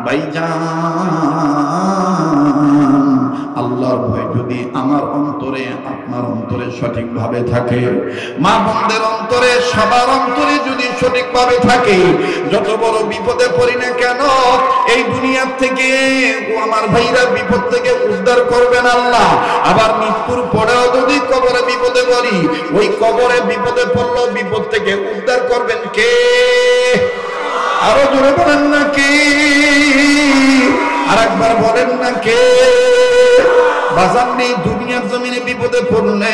ভাইজান, আল্লাহর ভয় যদি আমার অন্তরে আপনার অন্তরে সঠিকভাবে থাকে, মা বোনদের অন্তরে সবার অন্তরে যদি সঠিকভাবে থাকে, যত বড় বিপদে পড়ি না কেন এই দুনিয়ার থেকে ও আমার ভাইরা বিপদ থেকে উদ্ধার করবেন আল্লাহ। আবার মৃত্যুর পরেও যদি কবরে বিপদে পড়ি, ওই কবরে বিপদে পড়লো বিপদ থেকে উদ্ধার করবেন কে? আরো জোরে বলেন না কে? আর একবার বলেন না কে? বাজার নেই দুনিয়ার জমিনে বিপদে পড়লে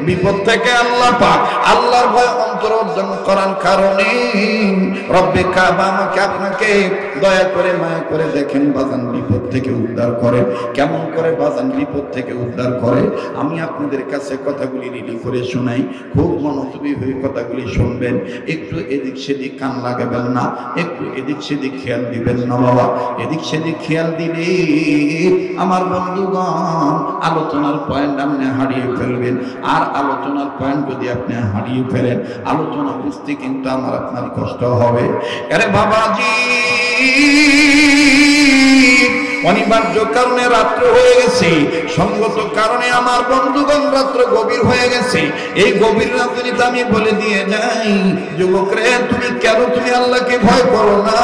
বিপদ থেকে আল্লাহ পাক আল্লাহর ভয় অন্তর অর্জন করার কারণে রব্বে কাবা আমাকে আপনাকে দয়া করে মায়া করে দেখেন বাজান বিপদ থেকে উদ্ধার করে। কেমন করে বাজান বিপদ থেকে উদ্ধার করে আমি আপনাদের কাছে কথাগুলি রেডি করে শোনাই, খুব মনোযোগী হয়ে কথাগুলি শুনবেন, একটু এদিক সেদিক কান লাগাবেন না, একটু এদিক সেদিক খেয়াল দিবেন না বাবা। এদিক সেদিক খেয়াল দিলে আমার বন্ধুগণ আলোচনার পয়েন্ট আপনি হারিয়ে ফেলবেন। আর আলোচনার পয়েন্ট যদি আপনি হারিয়ে ফেলেন আলোচনা বুঝতে কিন্তু আমার আপনার কষ্ট হবে। আরে বাবাজি, অনিবার্য কারণে রাত্র হয়ে গেছে, সঙ্গত কারণে আমার বন্ধুগণ রাত্র গভীর হয়ে গেছে। এই গভীর রাত্রিতে আমি বলে দিয়ে যাই, যুবকরে তুমি কেন তুমি আল্লাহকে ভয় করো না?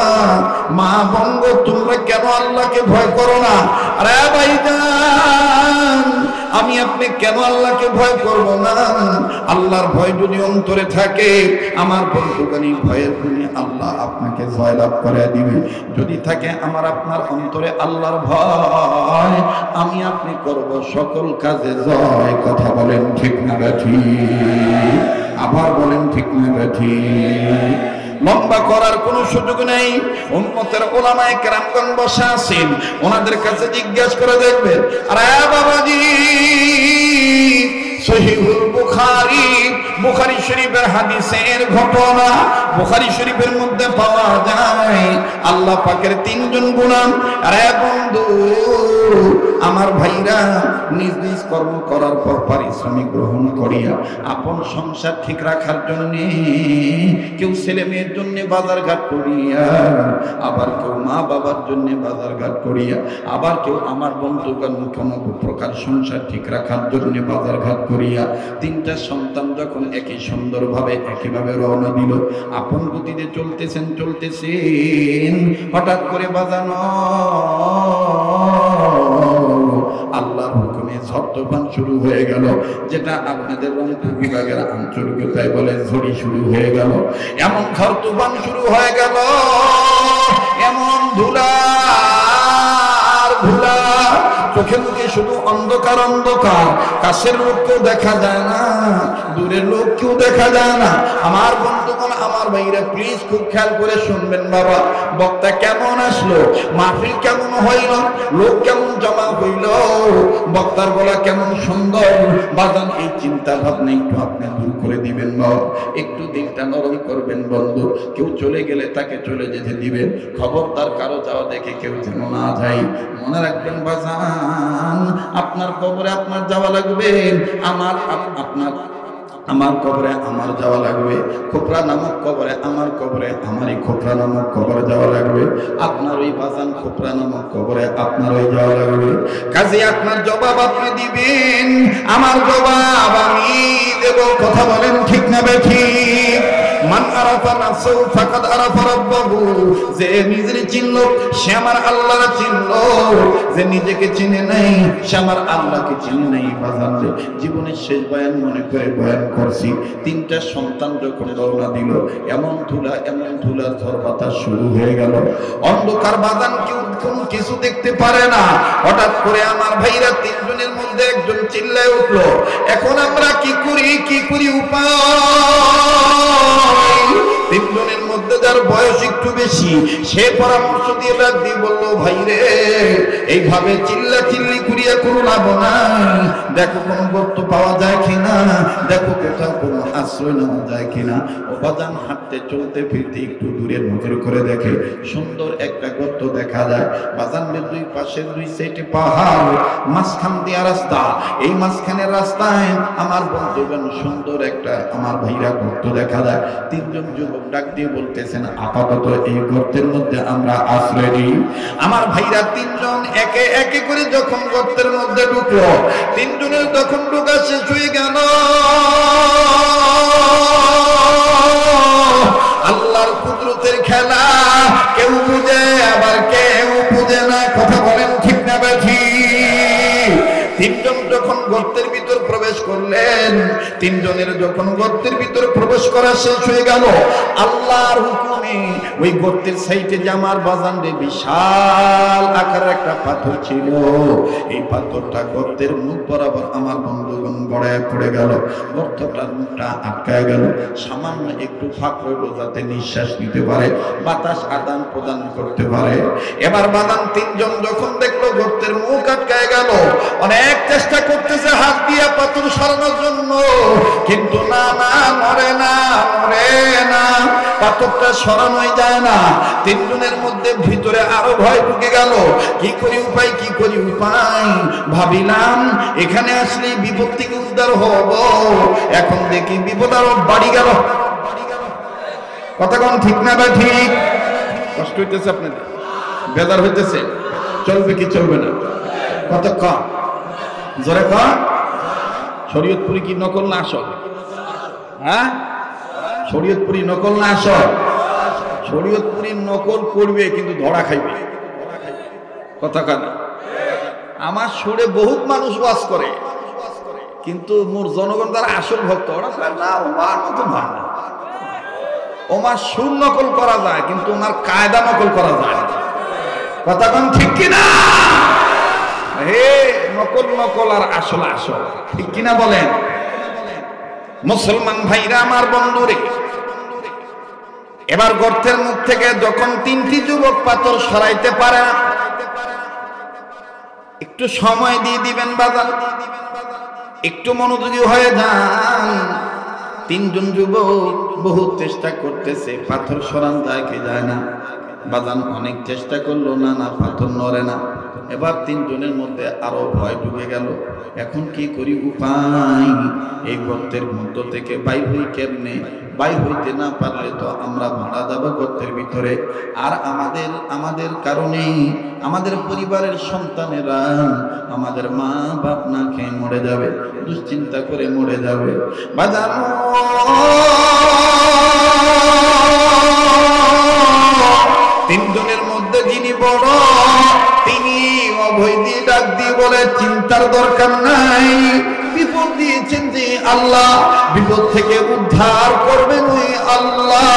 মা বঙ্গ তোমরা কেন আল্লাহকে ভয় করো না? আরে ভাইজান, আমি আপনি কেন আল্লাহকে ভয় করব না? আল্লাহর ভয় যদি অন্তরে থাকে আমার বন্ধুগণ এই ভয়ের গুণে আল্লাহ আপনাকে জয় লাভ করে দিবে। যদি থাকে আমার আপনার অন্তরে আল্লাহর ভয়, আমি আপনি করব সকল কাজে জয়। কথা বলেন ঠিক না ঠিক? আবার বলেন ঠিক না ঠিক? লম্বা করার কোনো সুযোগ নেই। উম্মতের উলামায়ে কেরামগণ বসা আছেন, ওনাদের কাছে জিজ্ঞাসা করে দেখবেন। আরে বাবাজি, সহিহুল বুখারী, বুখারী শরীফের হাদিসের ঘটনা বুখারী শরীফের মধ্যে পাওয়া যায়। আল্লাহ পাকের তিনজন গোলাম, আরে বন্ধু আমার ভাইরা, নিজ নিজ কর্ম করার পর পারিশ্রমিক গ্রহণ করিয়া আপন সংসার ঠিক রাখার জন্য কেউ ছেলে মেয়ের জন্য বাজার ঘাট করিয়া, আবার কেউ মা বাবার জন্য বাজার ঘাট করিয়া, আবার কেউ আমার বন্ধুগণ কোনো প্রকার সংসার ঠিক রাখার জন্য বাজার ঘাট করিয়া তিনটা সন্তান যখন একই সুন্দরভাবে একইভাবে রওনা দিল, আপন গতিতে চলতেছেন, হঠাৎ করে বাজানো আল্লাহর হুকুমে ঝড় তুফান শুরু হয়ে গেল, যেটা আপনাদের রংপুর বিভাগের আঞ্চলিকতায় বলে ঝড়ি শুরু হয়ে গেল। এমন ঝড় তুফান শুরু হয়ে গেল, এমন ধুলা চোখে মুখে শুধু অন্ধকার অন্ধকার, কাছের লোককেও দেখা যায় না, দূরের লোককেও দেখা যায় না। আমার বন্ধুগণ আমার ভাইরা প্লিজ খুব খেয়াল করে শুনবেন বাবা। বক্তা কেমন আসলো, মাহফিল কেমন হইল, লোক কেমন জমা হইল, বক্তার গলা কেমন সুন্দর, বাজান এই চিন্তা ভাবনা একটু আপনি দূর করে দিবেন বাবা। একটু দিকটা নরম করবেন বন্ধু। কেউ চলে গেলে তাকে চলে যেতে দিবেন, খবরদার কারো যাওয়া দেখে কেউ যেন না যায়। মনে রাখবেন বাজান, আপনার কবরে আপনার যাওয়া লাগবে, আমার কবরে আমার যাওয়া লাগবে, খোপরা নামক কবরে আমারই খোপরা নামক কবরে যাওয়া লাগবে, আপনার ওই বাজান খোপরা নামক কবরে আপনার ওই যাওয়া লাগবে। কাজে আপনার জবাব আপনি দিবেন, আমার জবাব আমি দেব। কথা বলেন ঠিক না বেঠিক? মান আরাফা নাফসাহু ফাকাদ আরাফা রাব্বাহু, যে নিজের চিনলো সে আমার আল্লাহর চিনলো, যে নিজেকে চিনে নাই সে আমার আল্লাহকে চিনে নাই। বাজান রে, জীবনের শেষ বয়ান মনে করে বয়ান করছি। তিনটা সন্তান যখন রওনা দিল, এমন ধুলা ঝড় বাতাস শুরু হয়ে গেল, অন্ধকার। বাজান কেউ কোনো কিছু দেখতে পারে না। হঠাৎ করে আমার ভাইরা তিনজনের মধ্যে একজন চিল্লায় উঠলো, এখন আমরা কি করি উপায়? তিনজনের মধ্যে যার বয়স একটু বেশি সে পরামর্শ দিয়ে ডাক দিয়ে বললো, ভাই রে, এইভাবে চিল্লি করিয়া কোনো লাভ নাই, দেখো কোনো গর্ত পাওয়া যায় কিনা, দেখো কোথাও কোনো আশ্রয় নেওয়া যায় কিনা। ও বাজান হাঁটতে চলতে ফিরতে একটু দূরে নজর করে দেখে সুন্দর একটা গর্ত দেখা যায়। বাজানের দুই পাশে দুই সাইডে পাহাড়, মাঝখান দিয়া রাস্তা। এই মাঝখানের রাস্তায় আমার বন্ধুগণ সুন্দর একটা আমার ভাইরা গর্ত দেখা যায়। তিনজন যুবক ডাক দিয়ে বলতেছেন, দেখতেছেন আপাতত এই গর্তের মধ্যে আমরা আশ্রয় নিই। আমার ভাইরা তিনজন একে একে করে যখন গর্তের মধ্যে ঢুকলো, তিনজনের যখন ঢোকা শেষ হয়ে গেল, আল্লাহর কুদরতের খেলা কেউ বুঝে আবার কেউ বুঝে না। কথা বলেন ঠিক না বেঠিক? তিনজন যখন গর্তের ভিতর প্রবেশ করলেন, তিনজনের যখন গর্তের ভিতর প্রবেশ করা শেষ হয়ে গেল, আল্লাহর হুকুমে ওই গর্তের সাইডে জামার বাজানে বিশাল আকারের একটা পাথর ছিল। এই পাথরটা গর্তের মুখ বরাবর আমার বন্ধুগণ গড়ায় পড়ে গেল। গর্তটার মুখটা আটকায় গেল, সামান্য একটু ফাঁক হইল যাতে নিঃশ্বাস নিতে পারে, বাতাস আদান প্রদান করতে পারে। এবার বাদান তিনজন যখন দেখলো গর্তের মুখ আটকায় গেল, অনেক চেষ্টা করতেছে হাত দিয়ে পাথর সরানোর জন্য, কিন্তু না না, মরে না, মরে না, পাথরটা সরানোই যায় না। তিনজনের মধ্যে ভিতরে আরো ভয় ঢুকে গেল। কি করি উপায়, কি করি উপায়? ভাবিলাম এখানে আসলে বিপদ থেকে উদ্ধার হব। এখন দেখি বিপদ আরো বাড়ি গেল। কথা কোন ঠিক না বা ঠিক? কষ্ট হইতেছে আপনাদের, বেজার হইতেছে, চলবে কি চলবে না? কতক্ষণ জোরে কর। শরীয়তপুরি কি নকল না আসল? হ্যাঁ, শরীয়তপুরি নকল না আসল? শরীয়তপুরি নকল করবে কিন্তু ধরা খাইবে। কথা কানা আমার সুরে বহুত মানুষ ওয়াজ করে, কিন্তু মোর জনগণ তারা আসল ভক্ত, ওরা না ওমার মতো ভালো। ওমার সুর নকল করা যায় কিন্তু ওনার কায়দা নকল করা যায় না। কথা কোন ঠিক কিনা? হে নকল নকল আর আসল আসল, ঠিক কিনা বলেন? মুসলমান ভাইরা আমার বন্ধুরে, এবার গর্তের মুখ থেকে যখন তিনটি যুবক পাথর সরাইতে পারে না, একটু সময় দিয়ে দিবেন বাজান, একটু মনোযোগী হয়ে যান। তিনজন যুবক বহু চেষ্টা করতেছে, পাথর সরান যায় কি যায় না। বাজান অনেক চেষ্টা করলো, না না, পাথর নড়ে না। এবার তিনজনের মধ্যে আরো ভয় ঢুকে গেল। এখন কি করি উপায়? এই গর্তের মধ্য থেকে বাইর হই কেমনে? বাইর হইতে না পারলে তো আমরা মারা যাব গর্তের ভিতরে। আর আমাদের কারণেই আমাদের পরিবারের সন্তানেরা, আমাদের মা বাপ না খেয়ে মরে যাবে, দুশ্চিন্তা করে মরে যাবে। বাজানো তিনজনের মধ্যে যিনি বড়, তিনি অভয় দিয়ে ডাক দিয়ে বলে, চিন্তার দরকার নাই, বিপদ দিয়েছেন যে আল্লাহ, বিপদ থেকে উদ্ধার করবেন ওই আল্লাহ।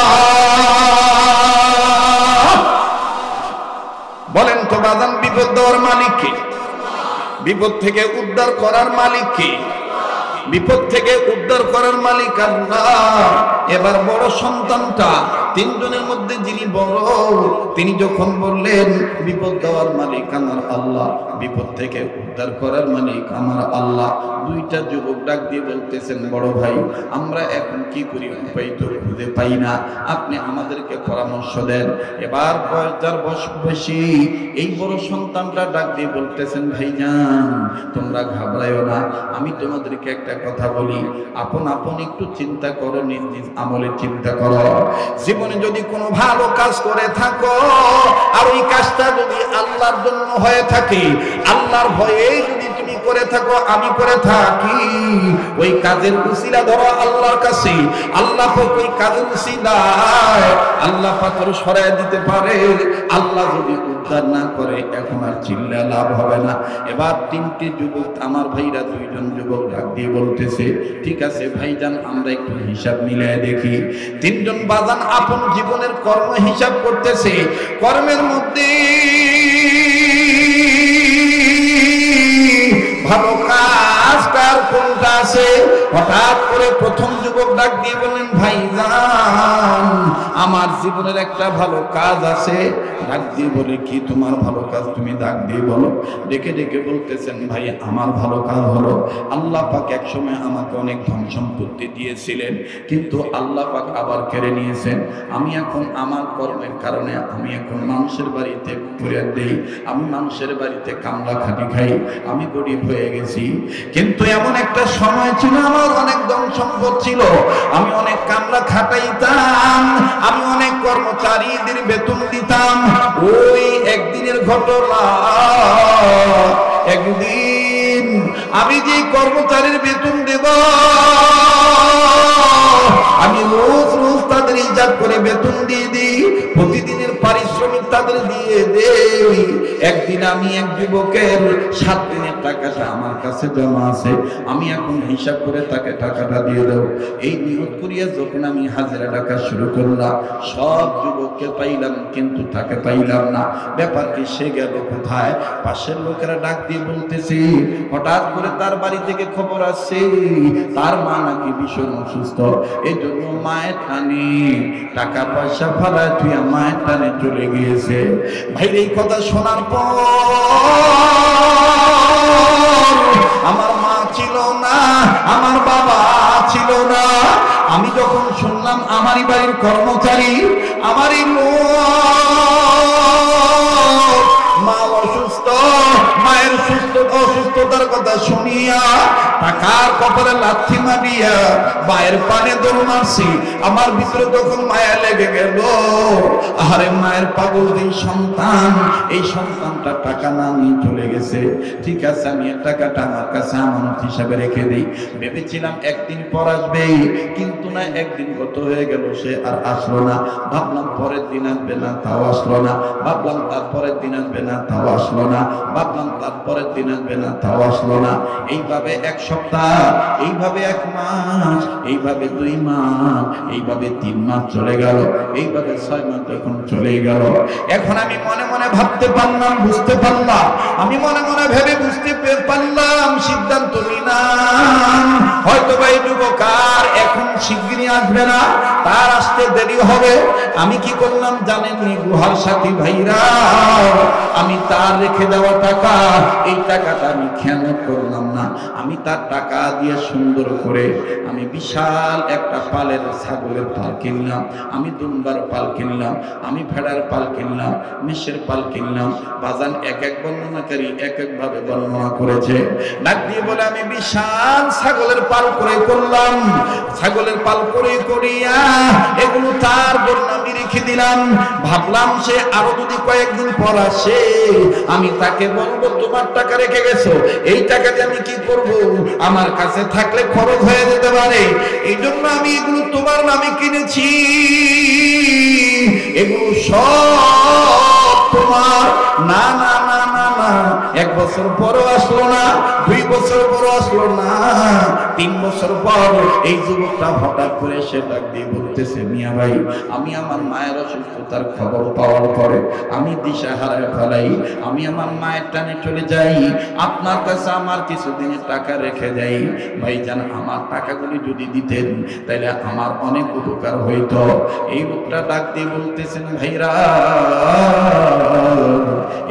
বলেন তো বাজান, বিপদ দেওয়ার মালিক কে? বিপদ থেকে উদ্ধার করার মালিক কে? বিপদ থেকে উদ্ধার করার মালিক আল্লাহ। এবার বড় সন্তানটা, তিনজনের মধ্যে যিনি বড়, তিনি যখন বললেন বিপদ দেওয়ার মালিক আমার আল্লাহ, বিপদ থেকে উদ্ধার করার মালিক আমার আল্লাহ, দুইটা যুবক ডাক দিয়ে বলতেছেন, বড় ভাই আমরা এখন কি করি, উপায় তো খুঁজে পাই না, আপনি আমাদেরকে পরামর্শ দেন। এবার বয়স বেশি এই বড় সন্তানটা ডাক দিয়ে বলতেছেন, ভাইজান তোমরা ঘাবড়াইও না, আমি তোমাদেরকে একটা কথা বলি, আপন আপন একটু চিন্তা করো, নিজ নিজ আমলে চিন্তা করো। জীবনে যদি কোনো ভালো কাজ করে থাকো, আর ওই কাজটা যদি আল্লাহর জন্য হয়ে থাকে, আল্লাহর ভয়ে যদি তুমি করে থাকো, আমি করে থাকি, ওই কাজের উসিলা ধরো আল্লাহর কাছে। আল্লাহ ওই কাজের উসিলায় আল্লাহ পাথর সরায় দিতে পারে। আল্লাহ যদি উদ্ধার না করে, এখন আর চিল্লা লাভ হবে না। এবার তিনটি যুবক, আমার ভাইরা দুইজন যুবক ডাক দিয়ে বলতেছে, ঠিক আছে ভাইজান আমরা একটু হিসাব মিলিয়ে দেখি। তিনজন বাজান আপন জীবনের কর্ম হিসাব করতেছে, কর্মের মধ্যে ভালো কাজ কার কোনটা আছে। হঠাৎ করে প্রথম যুবক ডাক দিয়ে বললেন, ভাইজান আমার জীবনের একটা ভালো কাজ আছে, ডাক দিয়ে বলে, কি তোমার ভালো কাজ, তুমি ডাক দিয়ে বলো। ডেকে ডেকে বলতেছেন, ভাই আমার ভালো কাজ হলো, আল্লাহ পাক একসময় আমাকে অনেক ধন সম্পত্তি দিয়েছিলেন, কিন্তু আল্লাহ পাক আবার কেড়ে নিয়েছেন। আমি এখন আমার কর্মের কারণে আমি এখন মানুষের বাড়িতে ঘুরে দেই, আমি মানুষের বাড়িতে কামলা খাটি খাই, আমি গরিব হয়ে গেছি। কিন্তু এমন একটা সময় ছিল, আমার অনেক ধন সম্পদ ছিল, আমি অনেক কামলা খাটাইতাম, আমি অনেক কর্মচারীদের বেতন দিতাম। ওই একদিনের ঘটনা, একদিন আমি যে কর্মচারীর বেতন দেব, আমি রোজ রোজ তাদের হিসাব করে বেতন দিয়ে দিই, প্রতিদিনের পারিশ্রমিক তাদের দিয়ে দেই। একদিন আমি এক যুবকের 7 দিনের টাকাটা আমার কাছে জমা আছে, আমি এখন হিসাব করে তাকে টাকাটা দিয়ে দেব। এই নিয়ত করিয়া যখন আমি হাজিরা টাকা শুরু করলাম, সব যুবককে পাইলাম কিন্তু তাকে পাইলাম না। ব্যাপার কি, সে গেল কোথায়? পাশের লোকেরা ডাক দিয়ে বলতেছি, হঠাৎ করে তার বাড়ি থেকে খবর আসছে তার মা নাকি ভীষণ অসুস্থ, এই জন্য মায়ের টানে টাকা পয়সা ফালা তুই মায়ের টানে চলে গিয়েছে। ভাই এই কথা শোনার পর আমার মা ছিল না, আমার বাবা ছিল না। আমি যখন শুনলাম আমারই বাড়ির কর্মচারী, আমারই মা অসুস্থ, মায়ের অসুস্থতার কথা শুনিয়া টাকার কপালে লাথি মারিয়া মায়ের পানে দৌড় মারছি। আমার ভিতরে তখন মায়া লেগে গেল, আরে মায়ের পাগল এই সন্তান, এই সন্তানটা টাকা না নিয়ে চলে গেছে, ঠিক আছে আমি এই টাকাটা আমার কাছে আমানত হিসাবে রেখে দিই। ভেবেছিলাম একদিন পর আসবে, কিন্তু না, একদিন গত হয়ে গেল, সে আর আসলো না। ভাবলাম পরের দিন আসবে না, তাও আসলো না। ভাবলাম তারপরের দিন আসবে না, তাও আসলো না। ভাবলাম তারপরের দিন আসবে না, তাও আসলো না। এইভাবে 1 সপ্তাহ, এইভাবে 1 মাস, এইভাবে 2 মাস, এইভাবে 3 মাস চলে গেল, এইভাবে 6 মাস যখন চলে গেল, এখন আমি মনে মনে ভাবতে পারলাম, বুঝতে পারলাম, আমি মনে মনে ভেবে বুঝতে পারলাম, সিদ্ধান্ত নিলাম হয়তো ভাই যুবকার এখন শিগগিরই আসবে না, তার আসতে দেরি হবে। আমি কি করলাম জানেননি গুহার সাথী ভাইরা, আমি তার রেখে দেওয়া টাকা, এই টাকাটা আমি খেয়ানত করলাম না, আমি তার টাকা দিয়ে সুন্দর করে আমি বিশাল একটা পালের ছাগলের পাল কিনলাম, আমি দুম্বার পাল কিনলাম, আমি ভেড়ার পাল কিনলাম, মেষের পাল কিনলাম। বাজান এক এক বর্ণনাকারী এক এক ভাবে বর্ণনা করেছে। ডাক দিয়ে বলে আমি বিশাল ছাগলের পাল করে করলাম, ছাগলের পাল করে করিয়া এগুলো তার জন্য আমি রেখে দিলাম। ভাবলাম সে আরো যদি কয়েকদিন পর আসে, আমি তাকে বলবো তোমার টাকা রেখে গেছো, এই টাকা দিয়ে আমি কি করব, আমার কাছে থাকলে খরচ হয়ে যেতে পারে, এই জন্য আমি এগুলো তোমার নামে কিনেছি, এগুলো সব তোমার। না না না না না, 1 বছর পরও আসলো না, 2 বছর পরও আসলো না, 3 বছর পর এই যুবকটা হঠাৎ করে সে ডাক দিয়ে বলতেছে, মিয়া ভাই আমি আমার মায়ের অসুস্থতার খবর পাওয়ার পরে আমি দিশা হারায় ফেলাই, আমি আমার মায়ের টানে চলে যাই, আপনার কাছে আমার কিছুদিনের টাকা রেখে যাই। ভাইজান আমার টাকাগুলি যদি দিতেন তাহলে আমার অনেক উপকার হইতো। এই লোকটা ডাক দিয়ে বলতেছেন, ভাইরা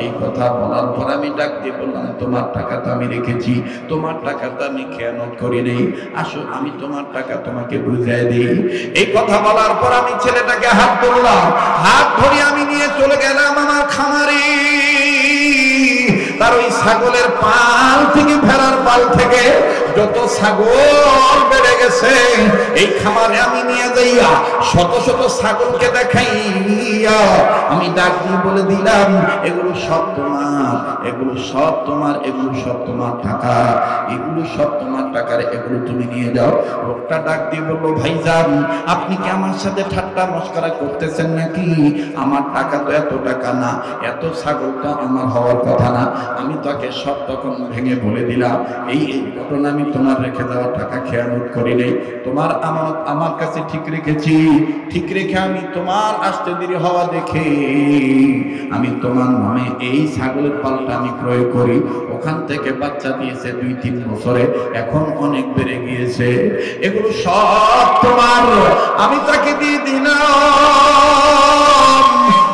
এই কথা বলার পর আমি ডাক দিয়ে বললাম, তোমার টাকা তো আমি রেখেছি, তোমার টাকা তো আমি খেয়ানত করি নেই, আসো আমি তোমার টাকা তোমাকে বুঝাই দিই। এই কথা বলার পর আমি ছেলেটাকে হাত ধরলাম, হাত ধরে আমি নিয়ে চলে গেলাম আমার খামারে। তার ওই ছাগলের পাল থেকে, ভেড়ার পাল থেকে যত ছাগল বেড়ে গেছে এই খামারে আমি নিয়ে যাইয়া শত শত ছাগলকে দেখাইয়া আমি ডাক দিয়ে বলে দিলাম, এগুলো সব তোমার, এগুলো সব তোমার, এগুলো সব তোমার টাকা, এগুলো সব তোমার টাকার, এগুলো তুমি নিয়ে যাও। লোকটা ডাক দিয়ে বললো, ভাইজান আপনি কি আমার সাথে ঠাট্টা মস্করা করতেছেন নাকি? আমার টাকা তো এত টাকা না, এত ছাগল তো আমার হওয়ার কথা না। আমি তাকে সব তখন ভেঙে বলে দিলাম, এই ঘটনা আমি তোমার রেখে দেওয়া টাকা খেয়ানত করি নেই, তোমার আমানত আমার কাছে ঠিক রেখেছি, ঠিক রেখে আমি তোমার আসতে দেরি হওয়া দেখে আমি তোমার নামে এই ছাগলের পালটা আমি ক্রয় করি। ওখান থেকে বাচ্চা দিয়েছে 2-3 বছরে, এখন অনেক বেড়ে গিয়েছে, এগুলো সব তোমার। আমি তাকে দিয়ে দিলাম,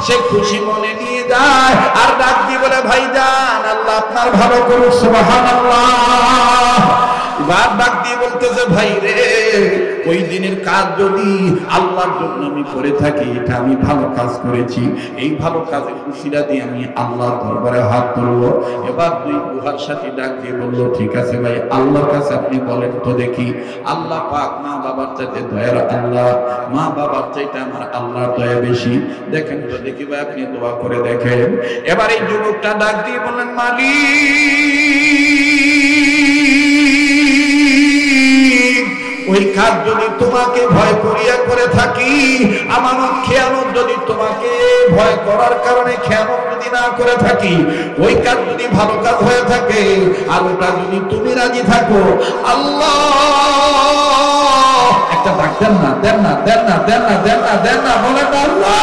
সে খুশি মনে নিয়ে যায় আর ডাক দিয়ে বলে ভাইজান আল্লাহ আপনার ভালো করুক, সুবহানাল্লাহ। এবার ডাক দিয়ে বলতেছে ভাই রে, ওই দিনের কাজ যদি আল্লাহর জন্য আমি করে থাকি, এটা আমি ভালো কাজ করেছি, এই ভালো কাজের উসিলা দিয়ে আমি আল্লাহর দরবারে হাত তুলবো। এবার দুই গুহার সাথে ডাক দিয়ে বললো ঠিক আছে ভাই, আল্লাহর কাছে আপনি বলেন তো দেখি, আল্লাহ পাক মা বাবার চাইতে দয়ার আল্লাহ, মা বাবার চাইতে আমার আল্লাহর দয়া বেশি, দেখেন তো দেখি ভাই, আপনি দোয়া করে দেখেন। এবার এই যুবকটা ডাক দিয়ে বললেন মালিক, ওই কাজ যদি তোমাকে ভয় করিয়া করে থাকি, আমানত খেয়ানত যদি তোমাকে ভয় করার কারণে খেয়ানত যদি না করে থাকি, ওই কাজ যদি ভালো কাজ হয়ে থাকে আর ওটা যদি তুমি রাজি থাকো, আল্লাহ একটা ডাক দেন না, দেন না, দেন না, দেন না, দেন না, দেন না, বলেন আল্লাহ।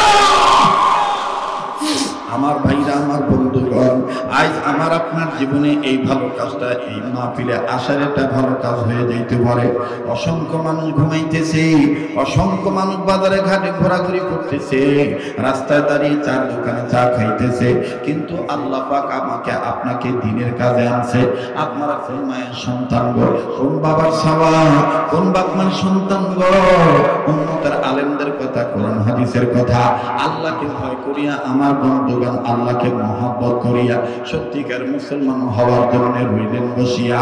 আমার ভাইরা, আমার বন্ধুগণ, আজ আমার আপনার জীবনে এই ভালো কাজটা, এই মাহফিলে আসার একটা ভালো কাজ হয়ে যেতে পারে। অসংখ্য মানুষ ঘুমাইতেছে, অসংখ্য মানুষ বাজারে ঘাটে ঘোরাঘুরি করতেছে, রাস্তায় দাঁড়িয়ে চার দোকানে চা খাইতেছে, কিন্তু আল্লাহ পাক আমাকে আপনাকে দিনের কাজে আনছে। আপনারা কোন মায়ের সন্তান গো, কোন বাবার সাওয়া, কোন বাপমার সন্তান গো, উম্মতের আলেমদের কথা, কোরআন হাদিসের কথা, আল্লাহকে ভয় করিয়া আমার বন্ধুগণ আল্লাহকে মহব্বত করিয়া সত্যিকার মুসলমান হওয়ার জন্য রইলেন বসিয়া।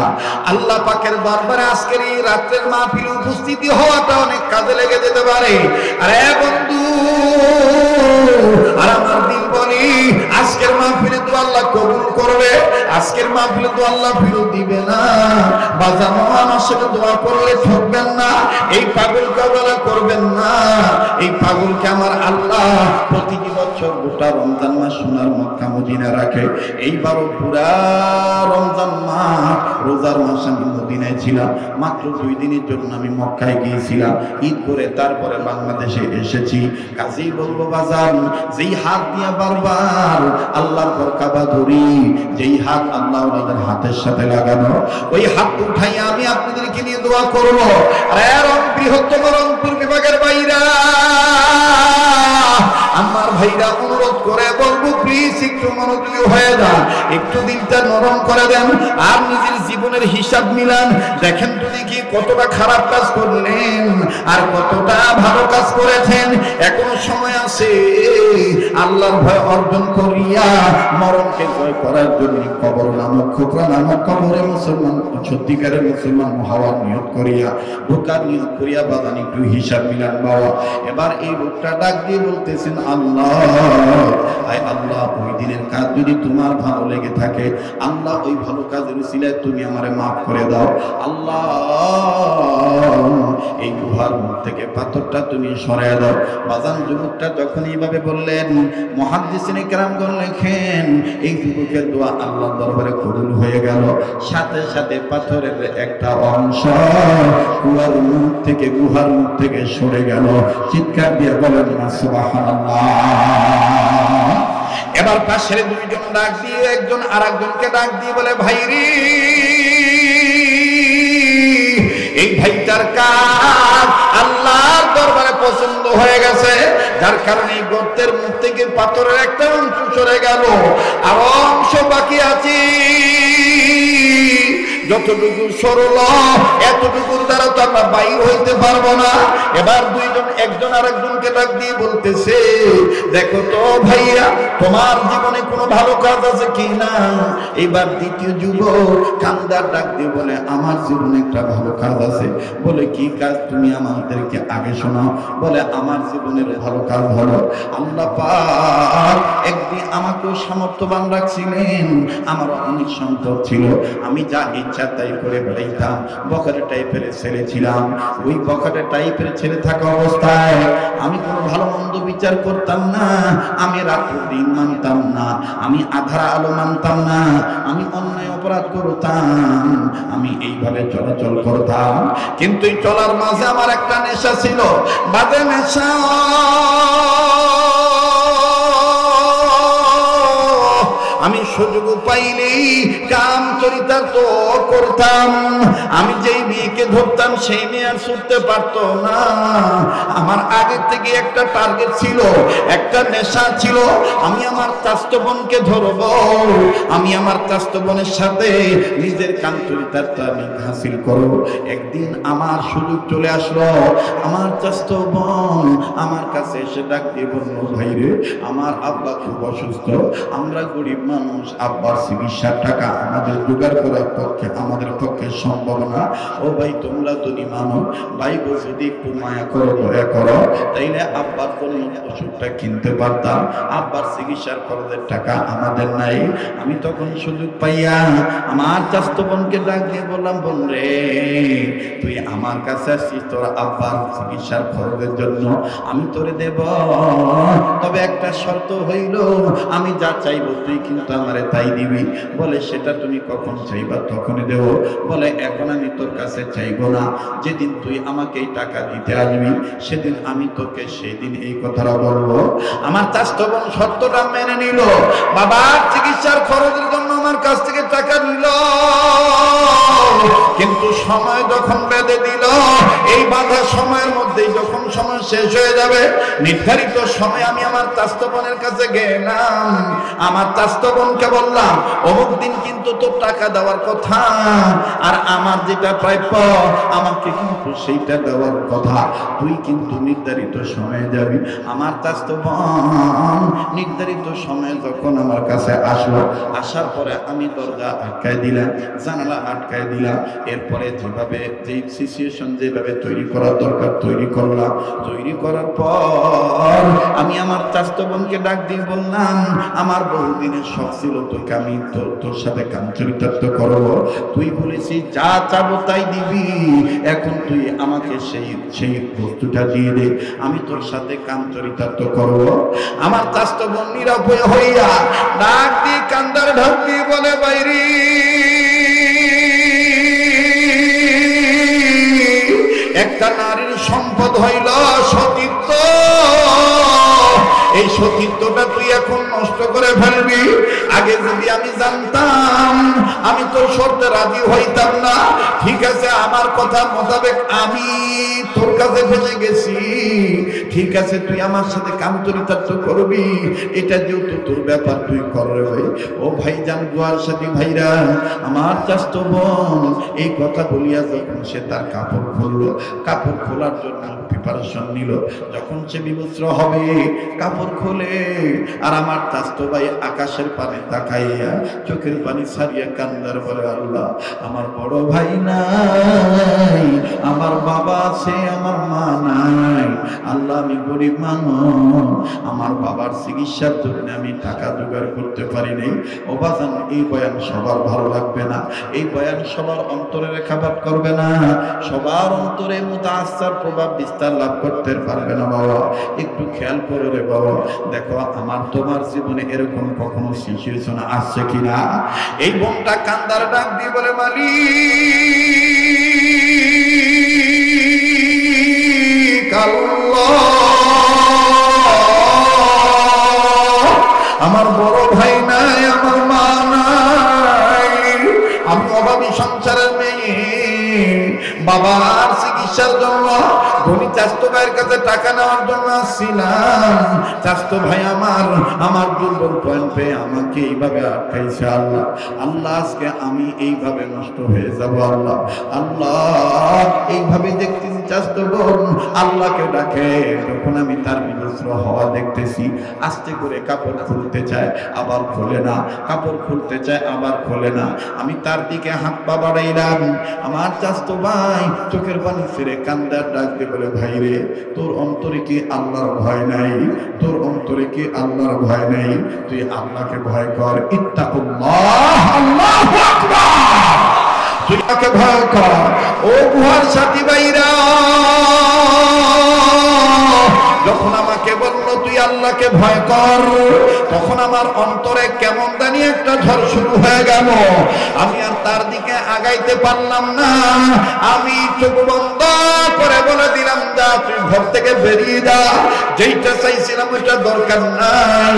আল্লাহ পাকের দরবারে আজকের এই রাতের মাহফিলে উপস্থিতি হওয়াটা অনেক কাজে লেগে যেতে পারে। আরে বন্ধু, আর আমার দিল বলি, আজকের মাহফিলে তো আল্লাহ কবুল করবে, আজকের মাহফিলে তো আল্লাহ ফিরত দিবে না। বাজানো আমার সাথে দোয়া করলে ঠকবেন না, এই পাগলকে বলা করবেন না। এই পাগলকে আমার আল্লাহ প্রতিটি বছর গোটা রমজান মাস সোনার মক্কা মদিনা রাখে। এইবারও পুরা রমজান মাস রোজার মাস আমি মদিনায় ছিলাম, মাত্র 2 দিনের জন্য আমি মক্কায় গিয়েছিলাম, ঈদ করে তারপরে বাংলাদেশে এসেছি। কাজেই বলবো বাজান, যেই হাত দিয়া বারবার আল্লাহর বরকাবা ধরি, যেই হাত আল্লাহ ওনাদের হাতের সাথে লাগানো, ওই হাত উঠাই আমি আপনাদেরকে নিয়ে দোয়া করবো। আরে বৃহত্তম রংপুর বিভাগের বাইরা, আমার ভাইরা, অনুরোধ করে বলবো প্লিজ একটু মনোযোগী হয়ে যান, একটু দিলটা নরম করে দেন আর নিজের জীবনের হিসাব মিলান। দেখেন তো দেখি কতটা খারাপ কাজ করলেন আর কতটা ভালো কাজ করেছেন। এখনো সময় আছে আল্লাহর ভয় অর্জন করিয়া মরণকে জয় করার জন্য কবর নামক খোকরা নামক কবরে মুসলমান, সত্যিকারের মুসলমান হওয়ার নিয়ত করিয়া, ঢোকার নিয়ত করিয়া বাদান একটু হিসাব মিলান বাবা। এবার এই লোকটা ডাক দিয়ে বলতেছেন আল্লাহ, আয় আল্লাহ, ওই দিনের কাজ যদি তোমার ভালো লেগে থাকে, আল্লাহ ওই ভালো কাজের উসিলায় তুমি আমারে মাফ করে দাও। আল্লাহ, এই গুহার মুখ থেকে পাথরটা তুমি সরাইয়া দাও। বাজান যুবকটা যখন এইভাবে বললেন, মুহাদ্দিসিনে কেরামগণ লেখেন এই যুবকের দোয়া আল্লাহর দরবারে কবুল হয়ে গেল। সাথে সাথে পাথরের একটা অংশ গুহার মুখ থেকে সরে গেল। চিৎকার দিয়ে বলেন না সুবহানাল্লাহ। এবার পাশের 2 জন ডাক দিয়ে একজন আরেকজনকে ডাক দিয়ে বলে ভাইরি, এই ভাইটার কাজ আল্লাহর দরবারে পছন্দ হয়ে গেছে, যার কারণে এই গর্তের মুখ থেকে পাথরের একটা অংশ সরে গেল, আর অংশ বাকি আছে। যতটুকু সরল এতটুকুর দ্বারা তো আমরা বাইর হইতে পারবো না। এবার 2 জন একজন আরেকজনকে ডাক দিয়ে বলতেছে, দেখো তো ভাইয়া, তোমার জীবনে কোনো ভালো কাজ আছে কি না? এবার দ্বিতীয় যুবক কান্দার ডাক দিয়ে বলে, আমার জীবনে একটা ভালো কাজ আছে। বলে কি কাজ? তুমি আমাদেরকে আগে শোনাও। বলে আমার জীবনের ভালো কাজ হলো আল্লাহ পাক একদিন আমাকে সামর্থ্যবান রাখছিলেন, আমার অনেক সম্পদ ছিল, আমি যা ইচ্ছা তাই করে বেড়াইতাম, বখাটে টাইপের ছেলে ছিলাম। ওই বখাটে টাইপের ছেলে থাকা অবস্থায় আমি কোনো ভালো মন্দ বিচার করতাম না, আমি রাত্র দিন মানতাম না, আমি আধার আলো মানতাম না, আমি অন্যায় অপরাধ করতাম, আমি এইভাবে চলাচল করতাম। কিন্তু এই চলার মাঝে আমার একটা নেশা ছিল, বাজে নেশা। আমি সুযোগ পাইলেই কাম চরিতার্থ করতাম। আমি যেই মেয়েকে ধরতাম সেই মেয়ে আর ছুটতে পারতো না। আমার আগে থেকে একটা টার্গেট ছিল, একটা নেশা ছিল, আমি আমার চাচাতো বোনকে ধরবো, আমি আমার চাচাতো বোনের সাথে নিজের কাম চরিতার্থ আমি হাসিল করব। একদিন আমার সুযোগ চলে আসলো। আমার চাচাতো বোন আমার কাছে এসে ডাক দিয়ে বলল, ভাই রে, আমার আব্বা খুব অসুস্থ, আমরা গরিব মানুষ, আব্বার চিকিৎসার টাকা আমাদের জোগাড় করার পক্ষে আমাদের পক্ষে সম্ভব না। ও ভাই, তোমরা ধনী মানুষ, ভাই গো, যদি একটু মায়া করো, দয়া করো, তাইলে আব্বার জন্য ওষুধটা কিনতে পারতাম, আব্বার চিকিৎসার খরচের টাকা আমাদের নাই। আমি তখন সুযোগ পাইয়া আমার চাচাতো বোনকে ডাক দিয়ে বললাম, বোন রে, তুই আমার কাছে আসছিস তোর আব্বার চিকিৎসার খরচের জন্য, আমি তোরে দেব, তবে একটা শর্ত হইল, আমি যা চাইবো তুই কিন্তু আমারে তাই দিবি। বলে, সেটা তুমি কখন চাইবা তখনই দেব। বলে, এখন আমি তোর কাছে চাইবো না, যেদিন তুই আমাকে এই টাকা দিতে আসবি সেদিন আমি তোকে সেই দিন এই কথাটা বলবো। আমার চাচাতো বোন শর্তটা মেনে নিল, বাবার চিকিৎসার খরচের জন্য আমার কাছ থেকে টাকা নিল, কিন্তু সময় যখন বেঁধে দিল, এই বাঁধা সময়ের মধ্যেই যখন সময় শেষ হয়ে যাবে, নির্ধারিত সময় আমি আমার চাচাতো বোনের কাছে গেলাম। আমার চাচাতো বোনকে বললাম, অমুক দিন কিন্তু তোর টাকা দেওয়ার কথা, আর আমার যেটা প্রাপ্য আমাকে কিন্তু সেইটা দেওয়ার কথা, তুই কিন্তু নির্ধারিত সময়ে যাবি। আমার চাচাতো বোন নির্ধারিত সময়ে যখন আমার কাছে আসলো, আসার পরে আমি দরজা আটকায় দিলাম, জানালা আটকায় দিলাম, এরপরে যেভাবে যেই সিচুয়েশন যেভাবে তৈরি করা দরকার তৈরি করলাম। তৈরি করার পর আমি আমার চাচাতো বোনকে ডাক দিয়ে বললাম, আমার বহুদিনের শখ ছিল তোকে আমি তোর সাথে কাম চরিতার্থ করবো, তুই বলেছিস যা চাবো তাই দিবি, এখন তুই আমাকে সেই বস্তুটা দিয়ে দে, আমি তোর সাথে কাম চরিতার্থ করবো। আমার চাচাতো বোন নিরাপয় হইয়া ডাক দিয়ে কান্দার ঢাক দিয়ে বলে, বাইরে একটা নারীর সম্পদ হইল সতীত্ব, এই সতীত্বটা তুই এখন নষ্ট করে ফেলবি। আগে যদি আমি জানতাম আমি তোর শর্তে রাজি হইতাম না। ঠিক আছে, আমার কথা মোতাবেক আমি তোর কাছে ফেসে গেছি, ঠিক আছে, তুই আমার সাথে কাম চরিতার্থ করবি, এটা যেহেতু তোর ব্যাপার তুই কর রে ভাই। ও ভাই জান, গোয়ার সাথী ভাইরা, আমার চাচাতো বোন এই কথা বলিয়া যখন সে তার কাপড় খুললো, কাপড় খোলার জন্য প্রিপারেশন নিল, যখন সে বিবস্ত্র হবে কাপড় খোলে, আর আমার চাচাতো ভাই আকাশের পানে তাকাইয়া চোখের পানি ছাড়িয়া কান্দার বলে, আল্লাহ, আমার বড় ভাই নাই, আমার বাবা আছে, আমার মা নাই, আল্লাহ আমি গরিব মানুষ, আমার বাবার চিকিৎসার জন্য আমি টাকা জোগাড় করতে পারি নাই। ও বাজান, এই বয়ান সবার ভালো লাগবে না, এই বয়ান সবার অন্তরে রেখাপাত করবে না, সবার অন্তরে মুতাআসসার প্রভাব বিস্তার লাভ করতে পারবে না। বাবা একটু খেয়াল করে রে বাবা, দেখো আমার তোমার জীবনে এরকম কখনো সিচুয়েশন আসছে কিনা। এই বোনটা কান্দার ডাক দিয়ে বলে, মালিক আল্লাহ, আমার বড় ভাই নাই, আমার মা নাই, আমি অভাবী সংসারের মেয়ে, বাবার চিকিৎসার জন্য ধনী চাচাতো ভাইয়ের কাছে টাকা নেওয়ার জন্য আসছিলাম। চাচাতো ভাই আমার দুর্বল পয়েন্ট পেয়ে আমাকে এইভাবে আটকাইছে। আল্লাহ, আল্লাহ, আজকে আমি এইভাবে নষ্ট হয়ে যাব। আল্লাহ, আল্লাহ, এইভাবে দেখতেছি চাচাতো বোন আল্লাহকে ডাকে, যখন আমি তার বিবস্ত্র হওয়া দেখতেছি, আস্তে করে কাপড় খুলতে চায় আবার খোলে না, কাপড় খুলতে চায় আবার খোলে না, আমি তার দিকে হাত পা বাড়াইলাম। আমার চাচাতো ভাই চোখের পানি ছেড়ে কান্দার ডাক দিয়ে বলে, ভাই রে, তোর অন্তরে কি আল্লাহর ভয় নাই? তোর অন্তরে কি আল্লাহর ভয় নাই? তুই আল্লাহকে ভয় কর, ইত্তাকুল্লাহ, আল্লাহু আকবার, তুই আল্লাহকে ভয় কর। ও গুহার সাথী ভাইরা, যখন আমাকে বলল তুই আল্লাহকে ভয় কর, তখন আমার অন্তরে কেমন জানি একটা ঝড় শুরু হয়ে গেল। আমি আর তার দিকে আগাইতে পারলাম না, আমি চোখ বন্ধ করে বলে দিলাম, যা তুই ঘর থেকে বেরিয়ে যা, যেইটা চাইছিলাম ওইটা দরকার নাই।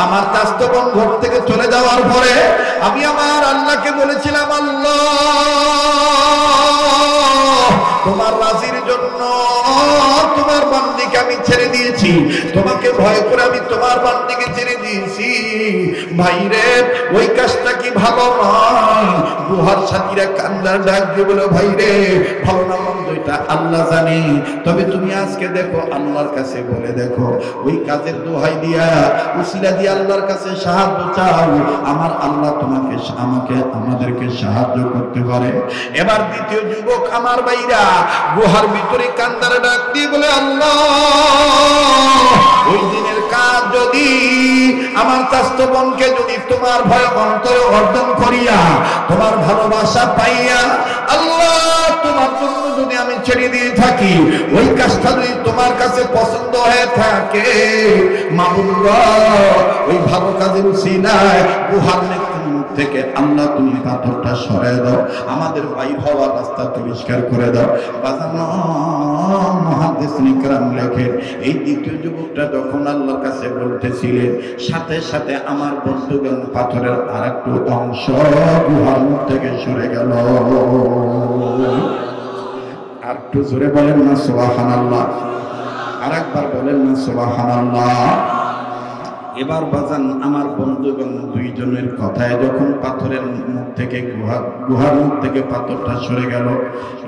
আমার চাচাতো বোন ঘর থেকে চলে যাওয়ার পরে আমি আমার আল্লাহকে বলেছিলাম, আল্লাহ তোমার রাজির জন্য তোমার বান্দিকে আমি ছেড়ে দিয়েছি, তোমাকে ভয় করে আমি তোমার বান্দিকে ছেড়ে দিয়েছি। ভাইরে ওই কাজটা কি ভালো নয়? গুহার সাথীরা কান্দার ডাক দিয়ে বলে, ভাইরে ভালো না মন্দ এটা আল্লাহ জানে, তবে তুমি আজকে দেখো আল্লাহর কাছে বলে দেখো, ওই কাজের দোহাই দিয়া উসিলা দিয়ে আল্লাহর কাছে সাহায্য চাও, আমার আল্লাহ তোমাকে আমাদেরকে সাহায্য করতে পারে। এবার দ্বিতীয় যুবক আমার ভাইরা গুহার ভিতরে কান্দার ডাক দিয়ে বলে, আল্লাহ ওই দিনের কাজ যদি আমার চাচাতো বোনকে যদি তোমার ভয় অন্তরে অর্জন করিয়া তোমার ভালোবাসা পাইয়া আল্লাহ তোমার জন্য যদি আমি ছেড়ে দিয়ে থাকি, ওই কাজটা যদি তোমার কাছে পছন্দ হয়ে থাকে, মাবুদুল্লাহ ওই ভালো কাজের উসিলায় গুহার থেকে আল্লাহ তুমি পাথরটা সরায় দাও, আমাদের বাইর হওয়ার রাস্তা পরিষ্কার করে দাও। মুহাদ্দিসিন কিরাম লেখেন, এই দ্বিতীয় যুবকটা যখন আল্লাহর কাছে বলতেছিলেন, সাথে সাথে আমার বন্ধুগণ পাথরের আরেকটু অংশ গুহার মুখ থেকে সরে গেল। আর একটু জোরে বলেন না সুবহানাল্লাহ, আরেকবার বলেন না সুবহানাল্লাহ। এবার বাজান আমার বন্ধুগণ দুইজনের কথায় যখন পাথরের মুখ থেকে গুহার মুখ থেকে পাথরটা সরে গেল,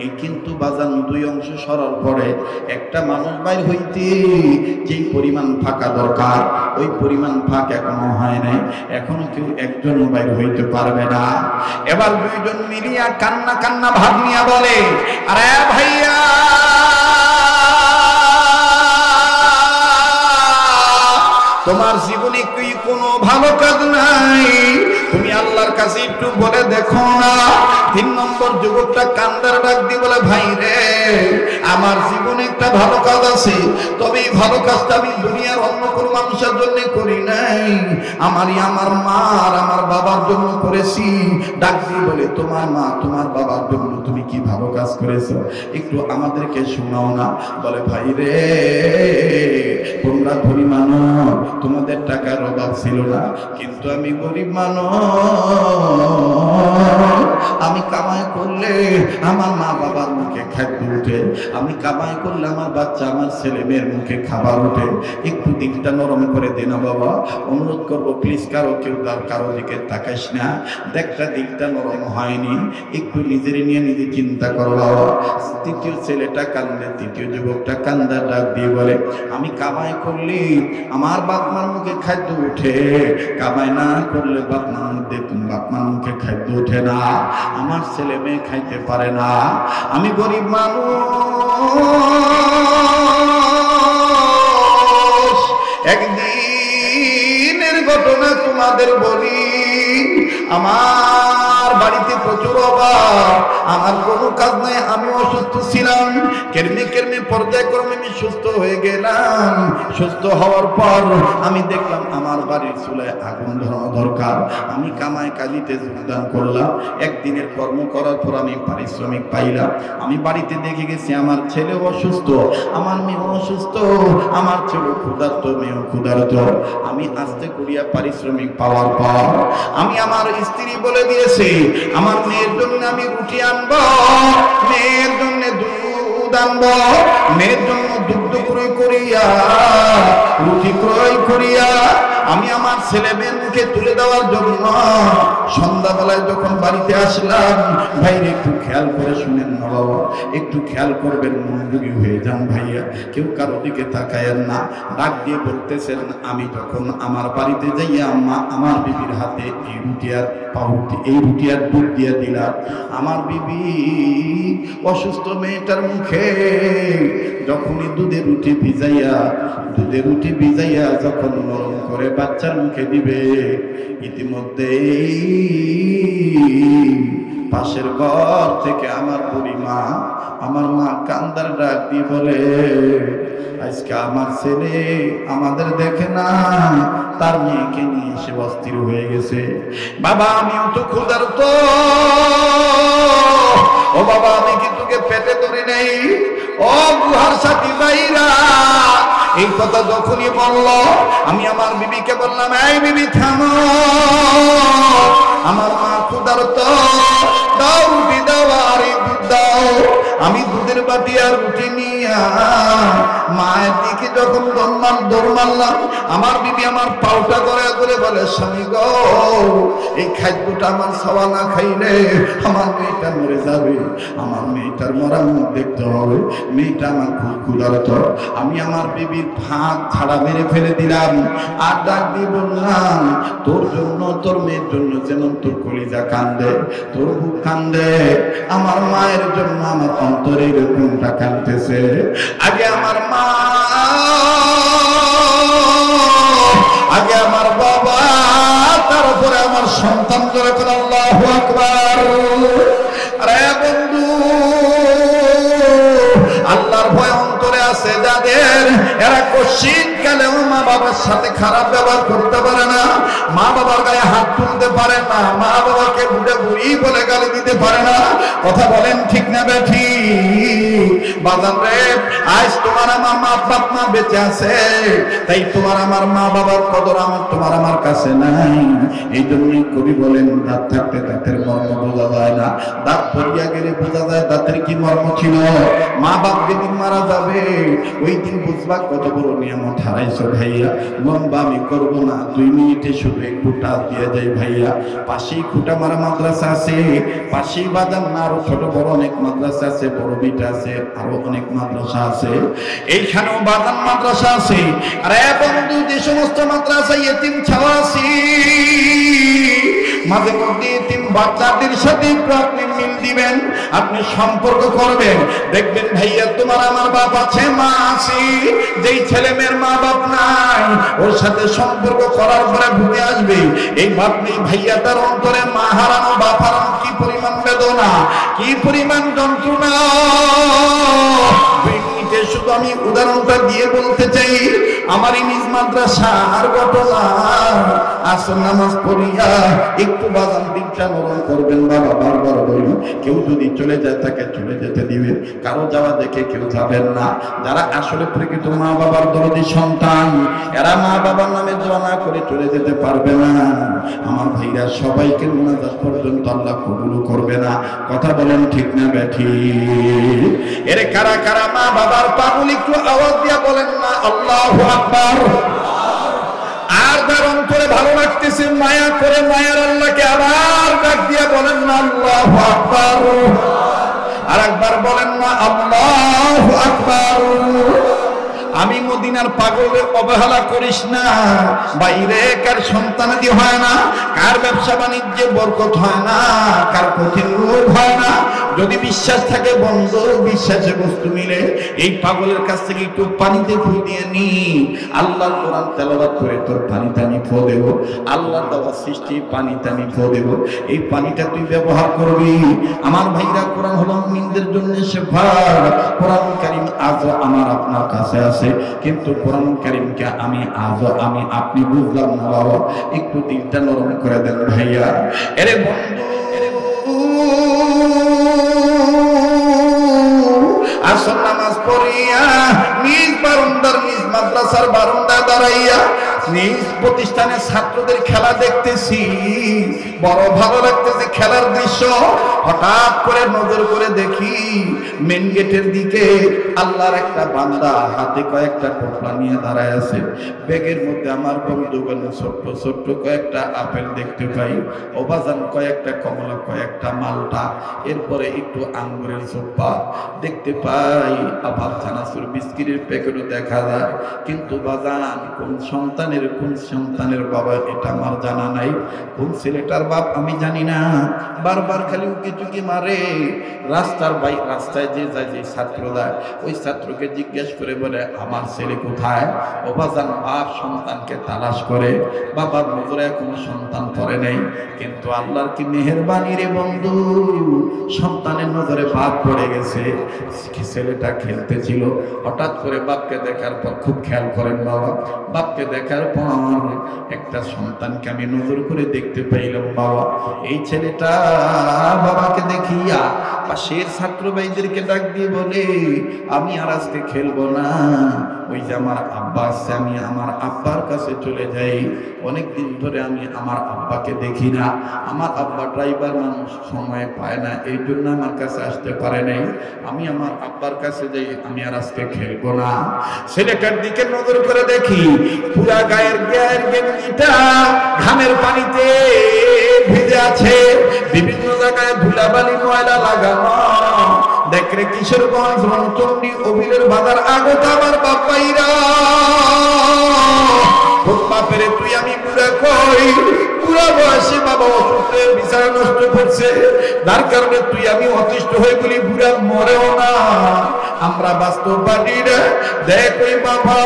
এই কিন্তু বাজান দুই অংশ সরার পরে একটা মানুষ বাইর হইতে যেই পরিমাণ ফাঁকা দরকার ওই পরিমাণ ফাঁক এখনো হয় নাই, এখনো কেউ একজন বাইর হইতে পারবে না। এবার দুইজন মিলিয়া কান্না কান্না ভাব নিয়া বলে, আরে ভাইয়া তোমার জীবনে কি কোনো ভালো কাজ নাই? তুমি আল্লাহর কাছে একটু বলে দেখো না। তিন নম্বর যুবকটা কান্দার ডাক দিয়ে বলে, ভাই রে আমার জীবনে একটা ভালো কাজ আছে, তবে এই ভালো কাজটা আমি দুনিয়ার অন্য কোনো মানুষের জন্য করি নাই, আমার মা আর আমার বাবার জন্য করেছি। ডাক দিয়ে বলে, তোমার মা তোমার বাবার জন্য তুমি কি ভালো কাজ করেছো একটু আমাদেরকে শোনাও না। বলে, ভাই রে তোমরা ধনী মানুষ, তোমাদের টাকার অভাব ছিল না, কিন্তু আমি গরিব মানুষ, আমি কামাই করলে আমার মা বাবার মুখে খাদ্য উঠে, আমি কামাই করলে আমার বাচ্চা আমার ছেলে মেয়ের মুখে খাবার উঠে, একটু দিকটা নরম করে দে না বাবা, অনুরোধ করবো প্লিজ, কেউ কারো দিকে তাকাইস না, দেখটা দিকটা নরম হয়নি, একটু নিজের নিয়ে নিজে চিন্তা করো বাবা। তৃতীয় ছেলেটা কান্দে, তৃতীয় যুবকটা কান্দা ডাক দিয়ে বলে, আমি কামাই করলে আমার বাপমার মুখে খাদ্য উঠে, কামাই না করলে বাপমার মুখে খাদ্য উঠে না, আমার ছেলে মেয়ে খাইতে পারে না, আমি গরিব মানুষ। একদিনের ঘটনা তোমাদের বলি, আমার বাড়িতে প্রচুর অভাব, আমার কোনো কাজ নাই, আমি অসুস্থ ছিলাম, কেরমে পর্যায়ক্রমে আমি সুস্থ হয়ে গেলাম। সুস্থ হওয়ার পর আমি দেখলাম আমার বাড়ির চুলায় আগুন ধরানো দরকার, আমি কামাই কাজিতে যোগদান করলাম। একদিনের কর্ম করার পর আমি পারিশ্রমিক পাইলাম, আমি বাড়িতে দেখে গেছি আমার ছেলে অসুস্থ, আমার মেয়ে অসুস্থ, আমার ছেলে ক্ষুধার্ত, মেয়েও ক্ষুধার্ত। আমি আস্তে করিয়া পারিশ্রমিক পাওয়ার পর আমি আমার স্ত্রী বলে দিয়েছি, আমার মেয়ের জন্য আমি রুটি আনবো, মেয়ের জন্য দুধ আনবো, মেয়ের জন্য দুগ্ধ ক্রয় করিয়া রুটি ক্রয় করিয়া আমি আমার ছেলে মেয়ের মুখে তুলে দেওয়ার জন্য সন্ধ্যাবেলায় যখন বাড়িতে আসলাম, ভাইরে একটু খেয়াল করে শুনেন না বাবা, একটু খেয়াল করবেন, মনোযোগী হয়ে যান ভাইয়া, কেউ কারো দিকে তাকায়েন না। ডাক দিয়ে বলতেছেন, আমি যখন আমার বাড়িতে যাইয়া আমার বিবির হাতে এই রুটি আর পাউরুটি, এই রুটি আর দুধ দিয়ে দিলাম, আমার বিবি অসুস্থ মেয়েটার মুখে যখনই দুধের রুটি ভিজাইয়া যখন নরম করে বাচ্চার মুখে দিবে, ইতিমধ্যে পাশের ঘর থেকে আমার বুড়ি মা, আমার মা কান্দার ডাক দিয়ে বলে, আজকে আমার ছেলে আমাদের দেখে না, তার মেয়েকে নিয়ে সে অস্থির হয়ে গেছে। বাবা আমিও তো ক্ষুধার্ত, ও বাবা আমি কি তোকে পেটে ধরে নেই? ও গুহার সাথী ভাইরা, এই কথা যখনই বলল আমি আমার বিবিকে বললাম, এই বিবি থামো, আর রুটি নিয়া মায়ের দিকে যখন দৌড় মারলাম, আমার বিবি আমার পাউটা করে বলে, স্বামী গো, এই খাদ্যটা আমার খাওয়া না খাইলে আমার মেয়েটা মরে যাবে, আমার মেয়েটার মরা মুখ দেখতে হবে, মেয়েটা আমার খুব ক্ষুধার্ত। আমি আমার বিবির ভাত ছাড়া মেরে ফেলে দিলাম, আর ডাক দিয়ে বললাম, তোর জন্য, তোর মেয়ের জন্য যেমন তোর কলিজা কান্দে, তোর বুক কান্দে, আমার মায়ের জন্য আমার অন্তরে এরকমটা কাঁদতেছে। আগে আমার মা, আগে আমার বাবা, তারপরে আমার সন্তান। করে কোন আল্লাহু আকবার। আরে বন্ধু, আল্লাহর ভয় অন্তরে আছে যাদের, এরা কোশ্চিন কালেও মা বাবার সাথে খারাপ ব্যবহার করতে পারে না, মা বাবার গায়ে হাত তুলতে পারে না, মা বাবাকে বুড়ে বুড়ি বলে গালি দিতে পারে না। কথা বলেন ঠিক না বেঠি? বাজান রে, আজ তোমার আমার মা বাপ মা বেঁচে আছে, তাই তোমার আমার মা বাবার কদর আমার তোমার আমার কাছে নাই। এই জন্যই কবি বলেন, দাঁত থাকতে দাঁতের মর্ম বোঝা যায় না, দাঁত পড়িয়া গেলে বোঝা যায় দাঁতের কি মর্ম ছিল। মা বাপ যেদিন মারা যাবে ওই দিন বুঝবা কত বড় নিয়ামত হারাইছো ভাইয়া। লম্বা আমি করবো না, 2 মিনিটে শুধু একটু টাচ দিয়ে যাই ভাইয়া। পাশেই খুঁটা মারা মাদ্রাসা আছে, পাশেই বাজার না আরো ছোট বড় অনেক মাদ্রাসা আছে, বড় বিটা আছে, আরো অনেক মাদ্রাসা আছে, এইখানেও বাজার মাদ্রাসা আছে। আর বন্ধু, যে সমস্ত মাদ্রাসা ইতিম ছাওয়া আছে, মাঝে মধ্যে এতিম বাচ্চাদের সাথে আপনি মিল দিবেন, আপনি সম্পর্ক করবেন, দেখবেন ভাইয়া তোমার আমার বাপ আছে, মা আছে। যেই ছেলে মেয়ের মা বাপ নাই, ওর সাথে সম্পর্ক করার পরে ভুলে আসবে এই বাপ নেই ভাইয়া, তার অন্তরে মা হারানো বাপ হারানো কি পরিমাণ বেদনা, কি পরিমাণ যন্ত্রণা। শুধু আমি উদাহরণটা দিয়ে বলতে চাই, আমারই নিজ মাদ্রাসার ঘটনা। আসর নামাজ পড়িয়া একটু বাজান দিকটা নরম করবেন বাবা, বারবার বলুন। কেউ যদি চলে যায় তাকে চলে যেতে দিবেন, কারো যাওয়া দেখে কেউ যাবেন না। যারা আসলে প্রকৃত মা বাবার দরদি সন্তান, এরা মা বাবার নামে দোয়া না করে চলে যেতে পারবে না। আমার ভাইরা, সবাইকে মুনাজাত পর্যন্ত আল্লাহ কবুল করবে না। কথা বলেন ঠিক না বেঠি? এরে কারা কারা মা বাবার পাগল, একটু আওয়াজ দিয়া বলেন না আল্লাহু আকবার। আর যার অন্তরে ভালো লাগতেছে, মায়া করে মায়ার আল্লাহকে আবার ডাক দিয়া বলেন না আল্লাহু আকবার। আর একবার বলেন না আল্লাহু আকবার। আমি মদিনার পাগলের অবহেলা করিস না। বাইরে কার সন্তানাদি হয় না, কার ব্যবসা বাণিজ্যে বরকত হয় না, কার কঠিন রোগ হয় না। যদি বিশ্বাস থাকে বন্ধ, বিশ্বাসে বস্তু মিলে। এই পাগলের কাছ থেকে একটু পানিতে ফু দিয়ে নি, আল্লাহর কোরআন তেলাওয়াত করে তোর পানিতে আমি ফু দেব, আল্লাহর দেওয়া সৃষ্টি পানিতে আমি ফু দেব। এই পানিটা তুই ব্যবহার করবি। আমার ভাইরা, কোরআন হলো মুমিনদের জন্য শিফা। কোরআন কারীম আজও আমার আপনার কাছে আছে, কিন্তু কোরআন কারীমকে আমি আপনি বুঝলাম না বাবা। একটু দিলটা নরম করে দেন ভাইয়া। এরে বন্ধু, আসর নামাজ পড়িয়া নিজ বারান্দার, নিজ মাদ্রাসার বারান্দায় দাঁড়াইয়া নিজ প্রতিষ্ঠানের ছাত্রদের খেলা দেখতেছি, বড় ভালো লাগতেছে খেলার দৃশ্য। হঠাৎ করে নজর করে দেখি মেন গেটের দিকে আল্লাহর একটা বান্দা হাতে কয়েকটা টোপলা নিয়ে দাঁড়ায় আছে। ব্যাগের মধ্যে আমার বন্ধুগণ ছোট্ট ছোট্ট কয়েকটা আপেল দেখতে পাই, ওবাজান কয়েকটা কমলা, কয়েকটা মালটা, এরপরে একটু আঙ্গুরের চোপা দেখতে পাই, আবার চানাচুর বিস্কিটের প্যাকেটও দেখা যায়। কিন্তু বাজান কোন সন্তানের বাবা এটা আমার জানা নাই, কোন ছেলেটার বাপ আমি জানি না। বারবার খালি উকি চুকি মারে। রাস্তায় যে যায়, যে ছাত্র যায়, ওই ছাত্রকে জিজ্ঞেস করে বলে আমার ছেলে কোথায়। ও বাজান বাপ সন্তানকে তালাশ করে, বাবার নজরে কোনো সন্তান পড়ে নেই। কিন্তু আল্লাহর কি মেহেরবানি রে বন্ধু, সন্তানের নজরে বাপ পড়ে গেছে। ছেলেটা খেলতেছিল, হঠাৎ করে বাপকে দেখার পর, খুব খেয়াল করেন বাবা, বাপকে দেখার দেখার পর একটা সন্তানকে আমি নজর করে দেখতে পাইলাম, বাবা এই ছেলেটা বাবাকে দেখিয়া পাশের ছাত্র ভাইদেরকে ডাক দিয়ে বলে, আমি আর আজকে খেলবো না, ওই যে আমার আব্বা আছে, আমি আমার আব্বার কাছে চলে যাই। অনেকদিন ধরে আমি আমার আব্বাকে দেখি না, আমার আব্বা ড্রাইভার মানুষ, সময় পায় না, এই জন্য আমার কাছে আসতে পারে নাই, আমি আমার আব্বার কাছে যাই, আমি আর আজকে খেলবো না। ছেলেটার দিকে নজর করে দেখি পুরা গায়ের গেঞ্জিটা ঘামের পানিতে ভিজে আছে, বিভিন্ন জায়গায় ধুলাবালি ময়লা লাগানো। দেখরে কিশোরগঞ্জ রণচণ্ডী অভিলের বাজার আগত আমার বাপ্পাইরা, বাপেরে তুই আমি বুড়া কই, বুড়া বয়সে বাবা অসুস্থের বিচার নষ্ট করছে, যার কারণে তুই আমি অতিষ্ঠ হয়ে বলি বুড়া মরেও না, আমরা বাস্তব পাটি রে। দেখ ওই বাবা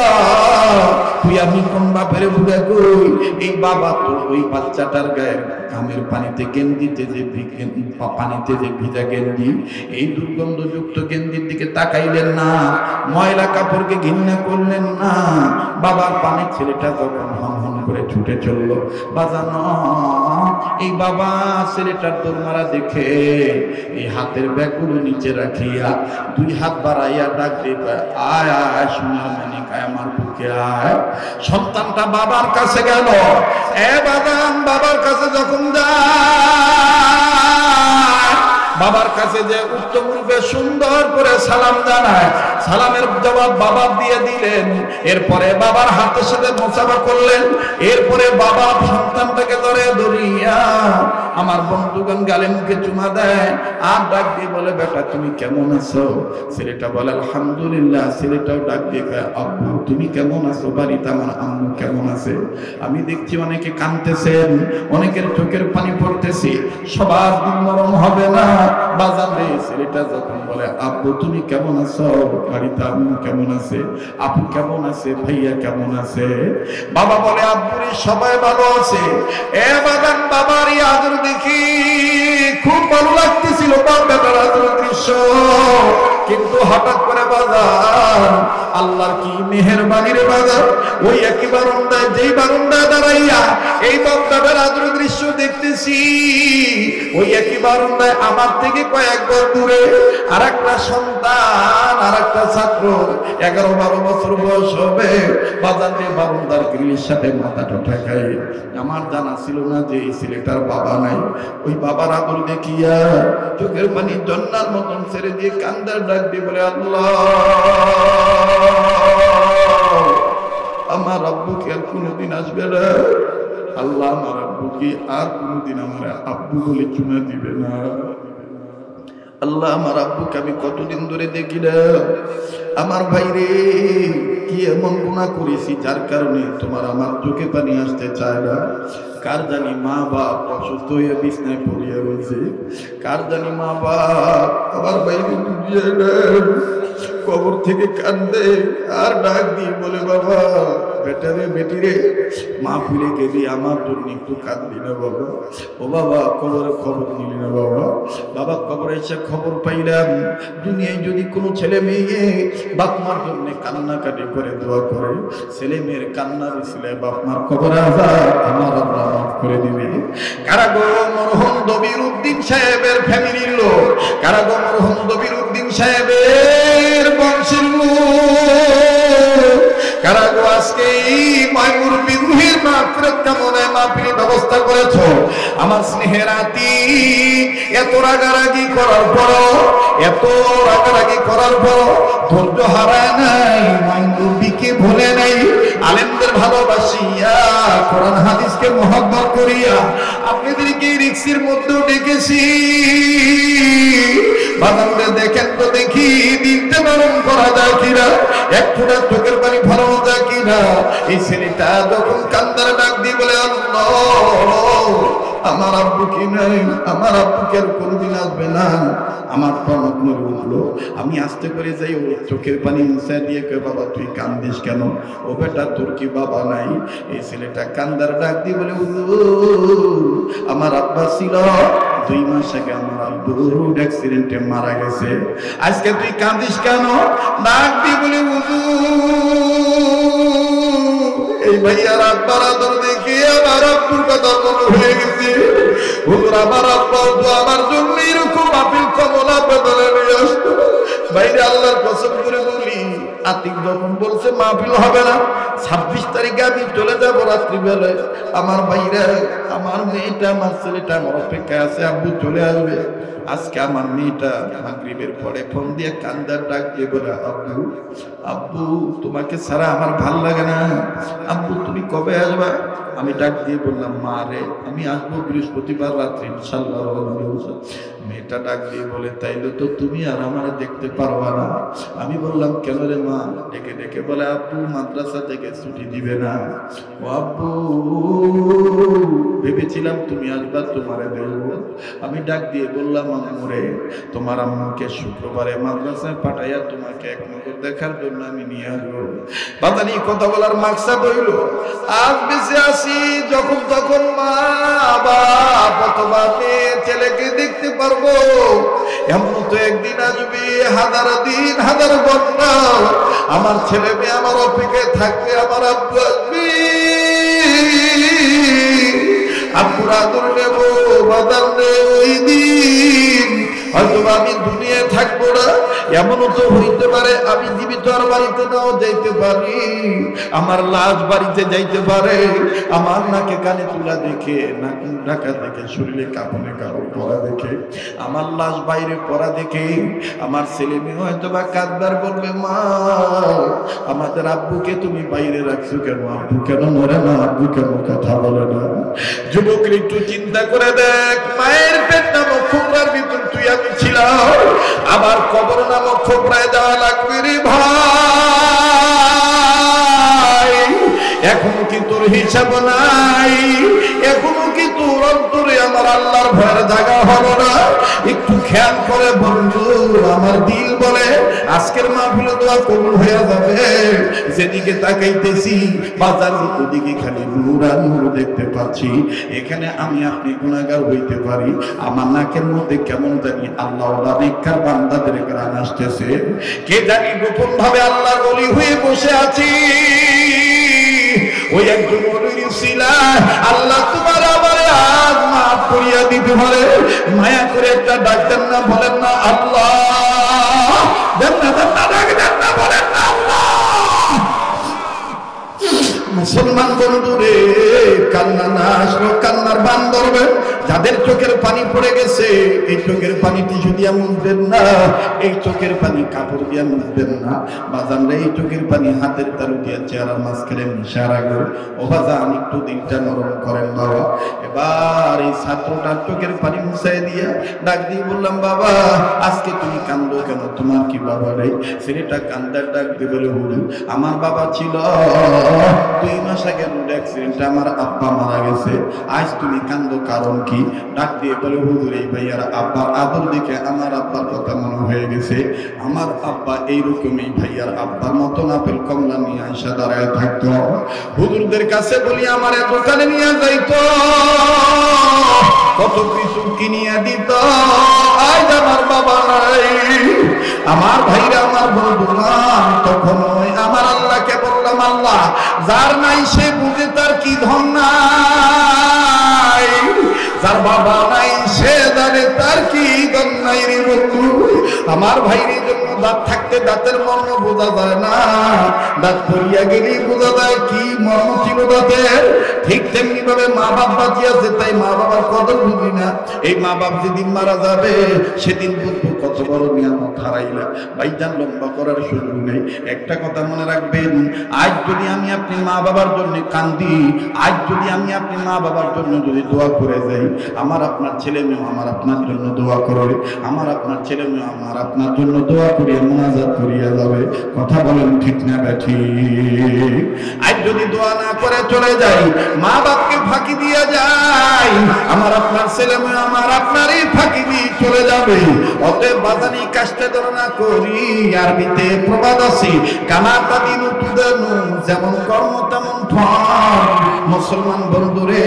তুই আমি কোন বাপেরে বুড়া কই, এই বাবা তো ওই বাচ্চাটার গায়ে ঘামের পানিতে গেঞ্জিতে যে পানিতে যে ভিজা গেঞ্জি, এই দুর্গন্ধযুক্ত গেঞ্জির দিকে তাকাইলেন না, ময়লা কাপড়কে ঘৃণা করলেন না। বাবার পানি ছেলেটা যখন হন করে ছুটে চললো, বাজানো এই বাবা ছেলেটার দৌড়মারা দেখে এই হাতের ব্যাগগুলো নিচে রাখিয়া দুই হাত বাড়াইয়া ডাক দিয়ে, আয় আয় সোনার মানিক আয় আমার বুকে আয়। সন্তানটা বাবার কাছে গেল, এ বাদাম বাবার কাছে যখন যায়, বাবার কাছে যে উত্তম রূপে সুন্দর করে সালাম জানায়, সালামের জবাব বাবা দিয়ে দিলেন। এরপরে বাবার হাতের সাথে মোসাফা করলেন, এরপরে বাবা সন্তানটাকে ধরিয়া আমার বন্ধুগণ গালে মুখে চুমা দেয়, আর ডাক দিয়ে বলে, বেটা তুমি কেমন আছো? ছেলেটা বলে আলহামদুলিল্লাহ। ছেলেটাও ডাক দিয়ে কয়, আব্বু তুমি কেমন আছো? বাড়িতে আমার আম্মু কেমন আছে? আমি দেখছি অনেকে কাঁদতেছেন, অনেকের চোখের পানি পড়তেছে, সবার দিন নরম হবে না। বাজার রে ছেলেটা যখন বলে, আব্বু তুমি কেমন আছো? বাড়িতে আম্মু কেমন আছে? আপু কেমন আছে? ভাইয়া কেমন আছে? বাবা বলে, আব্বুরে সবাই ভালো আছে। এ বাগান বাবার এই আদর দেখি খুব ভালো লাগতেছিল, বাপ বেটার আদর দৃশ্য। কিন্তু হঠাৎ করে বাজার আল্লাহর কি মেহেরবানির বাজার, ওই একই বারান্দায় যেই বারান্দায় দাঁড়াইয়া এই বাপ বেটার আদর দৃশ্য দেখতেছি, ওই একই বারান্দায় আমার থেকে কয়েক ঘর দূরে আর একটা সন্তান, আর একটা ছাত্র 11-12 বছর বয়স হবে, বাজারে বারান্দার গ্রিলের সাথে মাথা ঠেকায়। আমার জানা ছিল না যে এই ছেলেটার বাবা নাই। ওই বাবার আদর দেখিয়া চোখের পানি জন্নার মতন ছেড়ে দিয়ে কান্দার ডাক দিয়ে বলে, আল্লাহ আমার আব্বু কি আর কোনোদিন আসবে না? আল্লাহ আমার আব্বু কি আর কোনোদিন আমার আব্বু বলে চুমা দিবে না? আল্লাহ আমার আব্বুকে আমি কতদিন ধরে দেখি না। আমার ভাই রে, কি এমন গুনাহ করেছি যার কারণে তোমার আমার চোখে পানি আসতে চায় না? কার জানি মা বাপ অসুস্থ হয়ে বিছনায় পড়িয়া রয়েছে, কার জানি মা বাপ আমার ভাই কবর থেকে কান্দে আর ডাক দিয়ে বলে, বাবা বেটারে বেটি রে, মা ফিরে গেলি আমার জন্য একটু কাঁদবি না বাবা? ও বাবা কবরে খবর নিলি না বাবা? বাবা কবরে এসে খবর পাইলাম দুনিয়ায় যদি কোনো ছেলে মেয়ে বাপ মার জন্য কান্নাকাটি করে দোয়া করে, ছেলে মেয়ের কান্নার উসিলে বাপ মার কবরে আযাব আমার আল্লাহ মাফ করে দিবে। কারাগো মরহুম দবির উদ্দিন সাহেবের ফ্যামিলির লোক, কারাগো মরহুম দবির উদ্দিন সাহেবের বংশের লোক, কারাগো আজকে মায়মুর বিরুহের মাগফিরাত কামনায় মাহফিলের ব্যবস্থা করেছো। আমার স্নেহের আতি এত রাগারাগি করার পর, এত রাগারাগি করার পর ধৈর্য হারায় নাই, মায়মুর বিকে ভুলে নাই, আলেমদের ভালোবাসিয়া কোরআন হাদিসকে মহব্বত করিয়া আপনাদেরকে রিক্সির মধ্যেও ডেকেছি। বাজারে দেখেন তো দেখি দিনটা নরম করা যায় কিনা, এক ফোঁটা চোখের পানি ফেলানো যায় কিনা। এই ছেলেটা যখন কান্দার ডাক দিয়ে বলে, আল্লাহ আমার আব্বু কি নাই, আমার আব্বুকে আর কোনদিন আসবে না, আমার টনক নড়ে উঠলো। আমি আস্তে করে যাই, ও চোখের পানি মুছে দিয়ে কে, বাবা তুই কান্দিস কেন? ও বেটা তোর কি বাবা নাই? এই ছেলেটা কান্দার ডাক দিয়ে বলে, আমার আব্বা ছিল 2 মাস আগে, আমার আব্বু রোড অ্যাক্সিডেন্টে মারা গেছে, আজকে তুই কান্দিস কেন? ডাক দিয়ে বলে, এই ভাইয়ার আব্বার আদর দেখে আমার আব্বুর কথা মনে হয়ে গেছে। হুজুর আমার আব্বা তো আমার জন্য এরকম আপিল কমলা বেদনা নিয়ে আসতো। বাইরে আল্লাহর কসম করে বলি, আতিক যখন বলছে মাহফিল হবে না, 26 তারিখে আমি চলে যাবো রাত্রিবেলায়, আমার ভাইরা, আমার মেয়েটা, আমার ছেলেটা আমার অপেক্ষায় আছে, আব্বু চলে আসবে। আজকে আমার মেয়েটা মাগরিবের পরে ফোন দিয়ে কান্দার ডাক দিয়ে বলে, আব্বু আব্বু তোমাকে ছাড়া আমার ভাল লাগে না, আব্বু তুমি কবে আসবা? আমি ডাক দিয়ে বললাম, মা রে আমি আসবো বৃহস্পতিবার রাত্রি ইনশাআল্লাহ। মেয়েটা ডাক দিয়ে বলে, তাইলে তো তুমি আর আমার দেখতে পারবা না। আমি বললাম, কেন রে মা? ডেকে ডেকে বলে, আব্বু মাদ্রাসা থেকে ছুটি দিবে না। ও আব্বু ভেবেছিলাম তুমি আসবা, তোমারে দেখব। আমি ডাক দিয়ে বললাম, আম্মুরে তোমার আম্মুকে শুক্রবারে মাদ্রাসায় পাঠাইয়া তোমাকে এক নজর দেখার জন্য আমি নিয়ে আসবো। বাদানি কথা বলার মাকসাদ হইল, আজ বেঁচে আসি যখন তখন মা বাপ অথবা মেয়ে ছেলেকে দেখতে পারবো, এমন তো একদিন আসবে, হাজার দিন হাজার ঘন্টা আমার ছেলে মেয়ে আমার অপেক্ষায় থাকবে, আমার আব্বু আসবে, আব্বুর আদর নেব, বাদার নেব। ওই দিন হয়তো আমি দুনিয়ায় থাকবো না, এমনও তো হইতে পারে আমি জীবিত আর বাড়িতে নাও যাইতে পারি, আমার লাশ বাড়িতে যাইতে পারে, আমার নাকে কানে তুলা দেখে, নাকি ঢাকা দেখে, শরীরে কাপড়ে কাপড় পরা দেখে, আমার লাশ বাইরে পড়া দেখে আমার ছেলে মেয়ে হয়তো বা কাঁদবার বলবে, মা আমাদের আব্বুকে তুমি বাইরে রাখছো কেন? আব্বু কেন মরে না? আব্বু কেন কথা বলে না? যুবক একটু চিন্তা করে দেখ, মায়ের পেট নামক খোপড়ার ভিতর তুই আমি ছিলাম, আবার কবর নামক খোপড়ায় যাওয়া লাগবে রে ভাই। এখনো কি তোর হিসাব নাই? এখনো কি তোর অন্তরে আমার আল্লাহর ভয়ের জায়গা হলো না? একটু খেয়াল করে বন্ধু, আমার দিল বলে আজকের মাহফিলে দোয়া কবুল হয়ে যাবে। যেদিকে তাকাইতেছি বাজার ওদিকে খালি নূর আর নূর দেখতে পাচ্ছি। এখানে আমি আপনি গুনাহগার হইতে পারি, আমার নাকের মধ্যে কেমন জানি আল্লাহ নেককার বান্দাদের গান আসতেছে। কে জানি গোপন ভাবে আল্লাহর ওলি হয়ে বসে আছি। ওই একজন ওলির উসিলায় আল্লাহ তোমার আমার আজ মাফ করিয়া দিতে পারে। মায়া করে একটা ডাক দেন না, বলেন না আল্লাহ, দেন না, দেন না, ডাক দেন না, বলেন না আল্লাহ। মুসলমান বন্ধুরে, কান্না না আসলো কান্নার বান ধরবে। যাদের চোখের পানি পড়ে গেছে, এই চোখের পানি টিস্যু দিয়া মুছবেন না, এই চোখের পানি কাপড় দিয়া মুছবেন না বাজানরা, এই চোখের পানি হাতের তালু দিয়া চেহারার মাঝখানে মিশার আগে ও বাজান একটু দিনটা নরম করেন বাবা। এবার এই ছাত্রটার চোখের পানি মুছাই দিয়া ডাক দিয়ে বললাম, বাবা আজকে তুমি কান্দো কেন? তোমার কি বাবা নেই? ছেলেটা কান্দার ডাক দিয়ে বলে, হুজুর আমার বাবা ছিল, 2 মাস আগে রোড অ্যাক্সিডেন্টে আমার আব্বা মারা গেছে, আজ তুমি কান্দো কারণ কি? ডাক দিয়ে বলে, হুজুর এই ভাইয়ার আব্বার আদর দেখে আমার আব্বার কথা মনে হয়ে গেছে, আমার আব্বা এইরকমই ভাইয়ার আব্বার মতন আপেল কমলা নিয়ে আইসা দাঁড়ায় থাকতো, হুজুরদের কাছে বলি আমার দোকানে নিয়ে যাইতো, কত কিছু কিনিয়া দিত, আজ আমার বাবা নাই। আমার ভাইরা, আমার বন্ধুরা, তখন আমার আল্লাহকে বললাম, আল্লাহ যার নাই সে বুঝে তার কি ধন নাই, যার বাবা নাই সে জানে তার কি ধন নাই রে বন্ধু। আমার ভাইয়ের জন্য দাঁত থাকতে দাঁতের মর্ম বোঝা যায় না, দাঁত পড়িয়া গেলেই বোঝা যায় কি মর্ম ছিল দাঁতের। ঠিক তেমনি ভাবে মা বাপ বাঁচিয়েছে, তাই মা বাবার কদর বুঝি না। এই মা বাপ যেদিন মারা যাবে সেদিন বুঝবো কত বড় নিয়ামত হারাইলা। ভাইজান লম্বা করার সুযোগ নেই, একটা কথা মনে রাখবেন, আজ যদি আমি আপনি মা বাবার জন্য কান্দি, আজ যদি আমি আপনি মা বাবার জন্য যদি দোয়া করে যাই, আমার আপনার ছেলে মেয়ে আমার আপনার জন্য দোয়া করবে, আমার আপনার ছেলে মেয়ে আমার আপনার জন্য দোয়া করিয়া মুনাজাত করিয়া যাবে। কথা বলেন ঠিক না ব্যাঠি? আজ যদি দোয়া না করে চলে যাই, মা বাপকে ফাঁকি দিয়ে যাই, আমার আপনার ছেলে মেয়ে আমার আপনারই ফাঁকি দিয়ে চলে যাবে। অতএব বাজানি কাজটা ধারণা করি, আরবিতে প্রবাদ আছে, কামাতা দিনু তুদানু, যেমন কর্ম তেমন ফল। মুসলমান বন্ধুরে,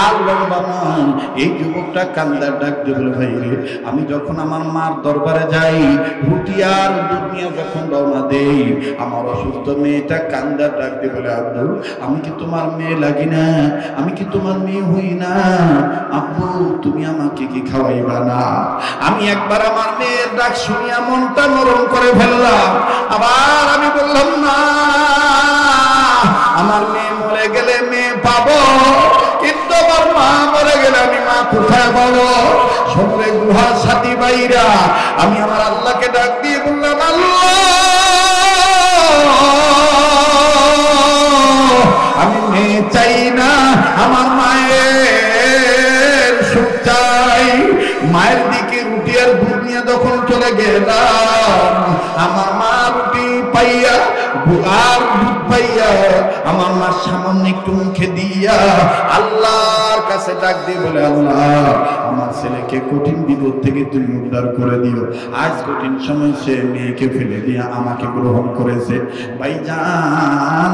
আর লম্বা নয়। এই যুবকটা কান্দার ডাক দিয়ে বলে, ভাই রে আমি যখন আমার মার দরবারে যাই, হুটিয়া দুনিয়ার দুনিয়া যখন রওনা দেই, আমার অসুস্থ মেয়েটা কান্দা ডাক দিয়ে বলে, আব্বু আমি কি তোমার মেয়ে লাগি না? আমি কি তোমার মেয়ে হই না? আব্বু তুমি আমাকে কি খাওয়াইবা না? আমি একবার আমার মেয়ের ডাক শুনিয়া মনটা নরম করে ফেললাম। আবার আমি বললাম, না, আমার মেয়ে মরে গেলে মেয়ে পাবো, কিন্তু আমার মা মরে গেলে আমি মা কোথায় পাবো? সঙ্গে গুহা সাথী বাইরা আমি আমার আল্লাহকে ডাক দিয়ে বললাম, আল্লাহ আমি মেয়ে চাই না, আমার মায়ের সুখ চাই। মায়ের দিকে রুটি আর দুধ নিয়ে যখন চলে গেলাম, আমার মা রুটি পাইয়া আর দুধ পাইয়া আমার মা সামান্য একটু মুখে দিয়া আল্লাহর কাছে ডাক দিয়ে বলে, আল্লাহ আমার ছেলেকে কঠিন বিপদ থেকে তুমি উদ্ধার করে দিও। আজ কঠিন সময় সে মেয়েকে ফেলে দিয়ে আমাকে গ্রহণ করেছে। ভাইজান,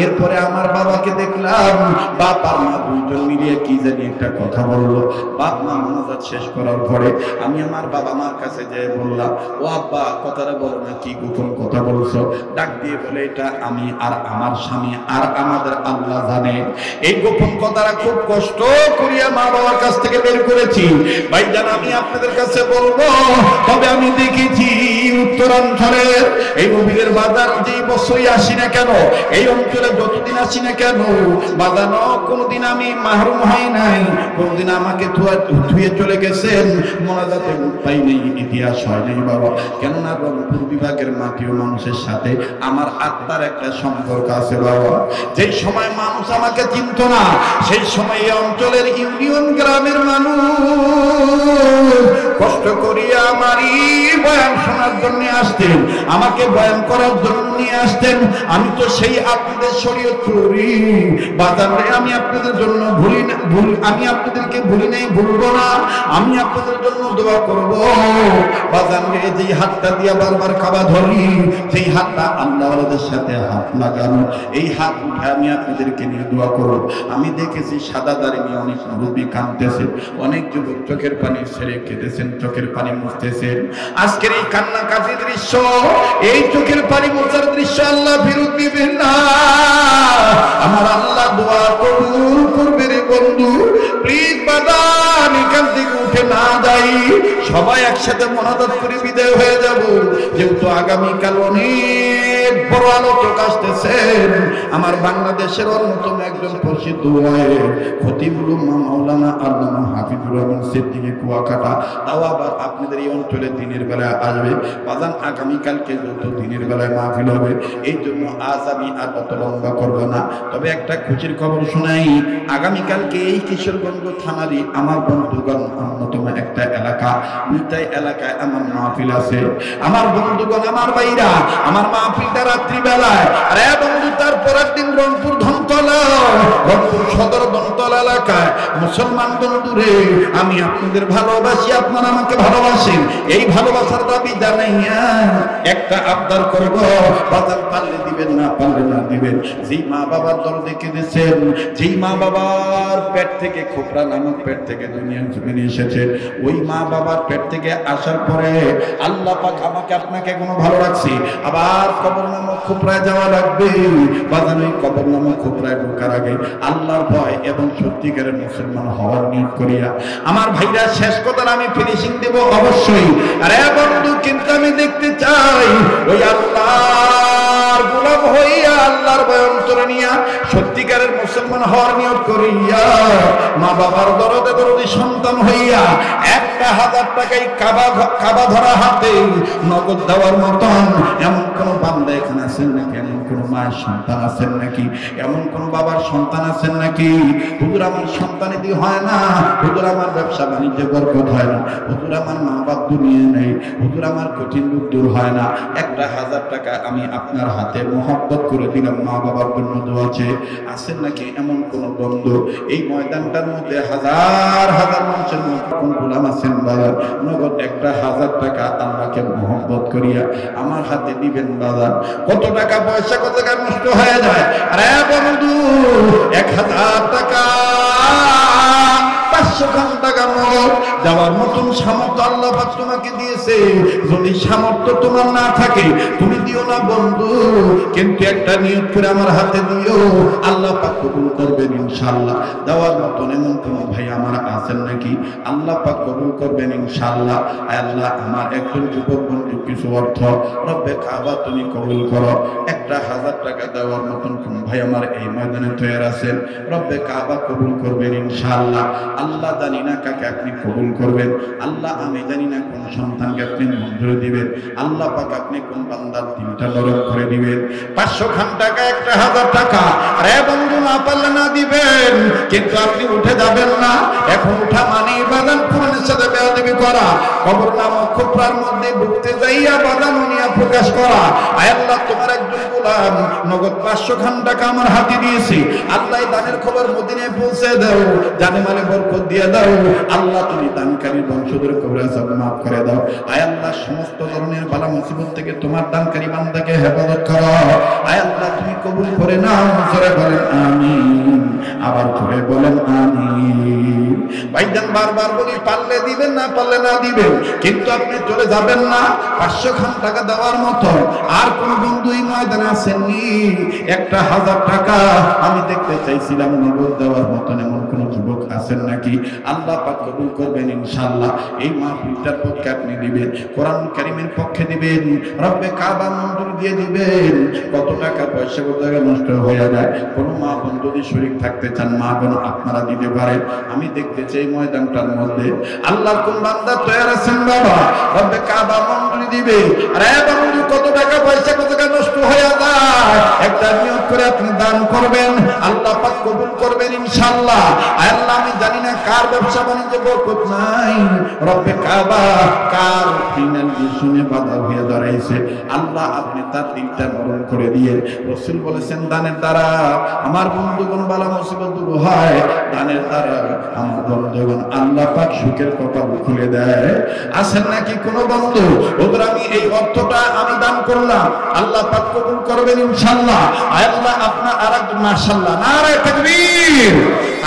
এরপরে আমার বাবাকে দেখলাম, বাপ আর মা দুইজন মিলিয়ে কি জানি একটা কথা বললো। বাপ মা মোনাজাত শেষ করার পরে আমি আমার বাবা মার কাছে যেয়ে বললাম, ও আব্বা কথাটা বলো না, কি গোপন কথা বলছো? ডাক দিয়ে বলে, এটা আমি আর আমার স্বামী আর আমাদের আল্লাহ জানে। এই গোপন কথাটা খুব কষ্ট করিয়া মা বাবার কাছ থেকে বের করেছি। ভাইজান আমি আপনাদের কাছে বলবো, তবে আমি দেখেছি উত্তরাঞ্চলের এই মোবিলের বাজার যেই বছরই আসি না কেন, এই অঞ্চলে যতদিন আসি না কেন, বাজানো কোনোদিন আমি মাহরুম হই নাই। কোনোদিন আমাকে ধুয়ে চলে গেছেন, মোনাজাতে পাই নেই, ইতিহাস হয় নাই বাবা। কেননা রংপুর বিভাগের মাটি ও মানুষের সাথে আমার আত্মার একটা সম্পর্ক আছে বাবা। যেই সময় মানুষ আমাকে চিনত না, সেই সময় এই অঞ্চলের ইউনিয়ন গ্রামের মানুষ কষ্ট করিয়া আমারই বয়ান শোনার জন্য আসতেন, আমাকে বয়ান করার জন্য নিয়ে আসতেন। আমি তো সেই আপনাদের শরীয়ত করি বাজারে, আমি আপনাদের জন্য আমি আপনাদেরকে ভুলি নাই, ভুলবো না। আমি আপনাদের জন্য দোয়া করব। বাজারে যেই হাতটা দিয়া বারবার কাবা ধরি, সেই হাতটা আল্লাহওয়ালাদের সাথে হাত লাগানো, এই হাত উঠে আমি আপনাদেরকে নিয়ে দোয়া করব। আমি দেখেছি সাদা দাড়ি নিয়ে অনেক মুরব্বী কাঁদতেছে, অনেক যুবক চোখের পানি ছেড়ে কেঁদেছেন, চোখের পানি মুছতেছেন। আজকের এই কান্নাকাটির দৃশ্য, এই চোখের পানি মোছার দৃশ্য আল্লাহ ফেরত দিবেন না। আমার আল্লাহ দোয়া কবুল করবে রে বন্ধু। প্লিজ বাদান এখান থেকে উঠে না যাই, সবাই একসাথে মোনাজাত করে বিদায় হয়ে যাব। যেহেতু আগামীকাল অনেক বড় আলোচক আসতেছেন, আমার বাংলাদেশের অন্যতম একজন প্রসিদ্ধ খতিবুল উম্মাহ মাওলানা আল্লামা হাফিজুর রহমান সিদ্দিকী কুয়াকাটা, তাও আবার আপনাদের এই অঞ্চলে দিনের বেলায় আসবে। বাজান আগামীকালকে যত দিনের বেলায় মাহফিল হবে, এই জন্য আজ আমি আর অত লম্বা করবো না। তবে একটা খুশির খবর শোনাই, আগামীকালকে এই কিশোরগঞ্জ থানারই আমার বন্ধুগণ অন্যতম একটা এলাকা, মিতাই এলাকায় আমার মাহফিল আছে। আমার বন্ধুগণ, আমার ভাইরা, আমার মাহফিলটা রাত্রিবেলায়। আরে বন্ধু, তার পরের দিন রংপুর ধনতলা, রংপুর সদর ধনতলা এলাকায়। মুসলমান বন্ধুরে, আমি আপনাদের ভালোবাসি, আপনারা আমাকে ভালোবাসেন। এই ভালোবাসার দাবি জানাইয়া একটা আবদার করব, বাজার পারলে দিবেন, না পারলে না দিবেন। যেই মা বাবার দরদে কেঁদেছেন, যেই মা বাবার পেট থেকে, খোপড়া নামক পেট থেকে দুনিয়ার জমিনে এসেছে, ওই মা বাবার পেট থেকে আসার পরে আল্লাহ পাক আমাকে আপনাকে কোনো ভালো রাখছে, আবার কবর নামক খোপড়ায় যাওয়া লাগবে। বাজার ওই কবর নামক খোপড়ায় ঢোকার আগে আল্লাহর ভয় এবং সত্যিকারের মুসলমান হওয়ার নিয়ত করিয়া আমার ভাইরা, শেষ কথা আমি ফিনিশিং দেব অবশ্যই। আরে বন্ধু, কিন্তু আমি দেখতে চাই ওই আল্লাহর গোলাম হইয়া, আল্লাহর ভয় অন্তরে নিয়া সত্যিকারের মুসলমান হওয়ার নিয়ত করিয়া, মা বাবার দরদে দরদি সন্তান হইয়া 1,000 টাকায় কাবা ধরা হাতে নগদ দেওয়ার মতন এমন কোন বান্দা এখানে আছেন নাকি? এমন কোন মায়ের সন্তান আছেন নাকি? এমন কোন বাবার সন্তান আছেন নাকি? হুজুর আমার সন্তান এদি হয় না, হুজুর আমার ব্যবসা বাণিজ্যে বরকত হয় না, হুজুর আমার মা বাপ দুনিয়া নেই, হুজুর আমার কঠিন রূপ দূর হয় না। 1,000 টাকা আমি আপনার হাতে মহব্বত করে দিলাম, মা বাবার জন্য দোয়া চেয়ে। আছেন নাকি এমন কোন বন্ধু? এই ময়দানটার মধ্যে হাজার হাজার মানুষের মধ্যে কোন গোলাম আছেন বাবা? নগদ 1,000 টাকা আল্লাহকে মহব্বত করিয়া আমার হাতে দিবেন বাজার। কত টাকা পয়সা কত টাকা নষ্ট হয়ে যায়। আরে বন্ধু, 1,000 টাকা 500 খান টাকা নগদ দেওয়ার মতন সামর্থ্য আল্লাহ পাক তোমাকে দিয়েছে। যদি সামর্থ্য তোমার না থাকে তুমি দিও না বন্ধু, কিন্তু একটা নিয়ত করে আমার হাতে দিও, আল্লাহ পাক কবুল করবেন ইনশাআল্লাহ। দেওয়ার মতন এমন কোন ভাই আমার আছেন নাকি? আল্লাহ পাক কবুল করবেন ইনশাআল্লাহ। আল্লাহ আমার একজন যুবক বন্ধু কিছু অর্থ রব্বে কাবা তুমি কবুল করো। 1000 টাকা দেওয়ার মতন কোন ভাই আমার এই ময়দানে তৈরি আছেন, রব্বে কাবা কবুল করবেন ইনশাআল্লাহ। আল্লাহ জানি না কাকে আপনি কবুল করবেন, আল্লাহ আমি জানি না কোন সন্তানকে আপনি মঞ্জুর দিবেন, আল্লাহ পাক আপনি কোন বান্দার দিনটা নরম করে দিবেন। 500 খান টাকা 1000 টাকা আরে বন্ধু না পারলে না দিবেন, কিন্তু আপনি উঠে যাবেন না। এখন উঠা মানে বাদান কোরআনের সাথে বেয়াদবি করা, কবর নামক খোপড়ার মধ্যে ঢুকতে যাইয়া বাদান নিয়া প্রকাশ করা। আয় আল্লাহ তোমার একজন গোলাম নগদ 500 খান টাকা আমার হাতে দিয়েছি, আল্লাহ দানের খবর মদিনায় পৌঁছে দাও, জানে মানে বরকত দিয়ে দাও। আল্লাহ তুমি দানকারী বংশধর কবরে আযাব মাফ করে দাও। আয় আল্লাহ সমস্ত ধরনের বালা মুসিবত থেকে তোমার দানকারী বান্দাকে হেফাজত করো। আয় আল্লাহ তুমি কবুল করে নাও। জোরে বলেন আমিন, আবার জোরে বলেন আমিন। ভাইজান বারবার বলি পারলে দিবেন, না পারলে না দিবেন, কিন্তু আপনি চলে যাবেন না। 500 খান টাকা দেওয়ার মতো আর কোন বন্ধুই ময়দানে আসেননি? 1000 টাকা আমি দেখতে চাইছিলাম নগদ দেওয়ার মতন এমন কোন যুবক আছেন নাকি? আল্লাহ পাক কবুল করবেন ইনশাআল্লাহ। এই মাহফিলটার পক্ষে আপনি দিবেন, কোরআন কারীমের পক্ষে দিবেন, রব্বে কাবা মঞ্জুর দিয়ে দিবেন। কত টাকা পয়সা কত টাকা নষ্ট হয়ে যায়। কোন মা বোন যদি শরীক থাকতে চান মা বোন আপনারা দিতে পারেন। আমি দেখতে চাই ময়দানটার মধ্যে আল্লাহর কোন বান্দা তৈরি আছেন বাবা, রব্বে কাবা মঞ্জুর দিবে। আরে বন্ধু কত টাকা পয়সা কত টাকা নষ্ট হয়ে যায়, একটা নিয়ত করে আপনি দান করবেন, আল্লাহ পাক কবুল করবেন ইনশাআল্লাহ। আল্লাহ আমি জানি না কার ব্যবসা বাণিজ্যে বরকত নাই, রব্বে কাবা কার ফিনান্সিয়ালি বাধা হয়ে দাঁড়াইছে, আল্লাহ আপনি তার দিকটা নরম করে দিয়ে। রাসূল বলেছেন দানের দ্বারা আমার বন্ধুগণ বালা মুসিবত দূর হয়, দানের দ্বারা আমার বন্ধুগণ আল্লাহ পাক সুখের কপাল খুলে দেয়। আছেন নাকি কোন বন্ধু ওদের আমি এই অর্থটা আমি দান করলাম, আল্লাহ পাক কবুল করবেন ইনশাআল্লাহ। আল্লাহ আপনার আরেকজন মাশাআল্লাহ নারে তাকবীর।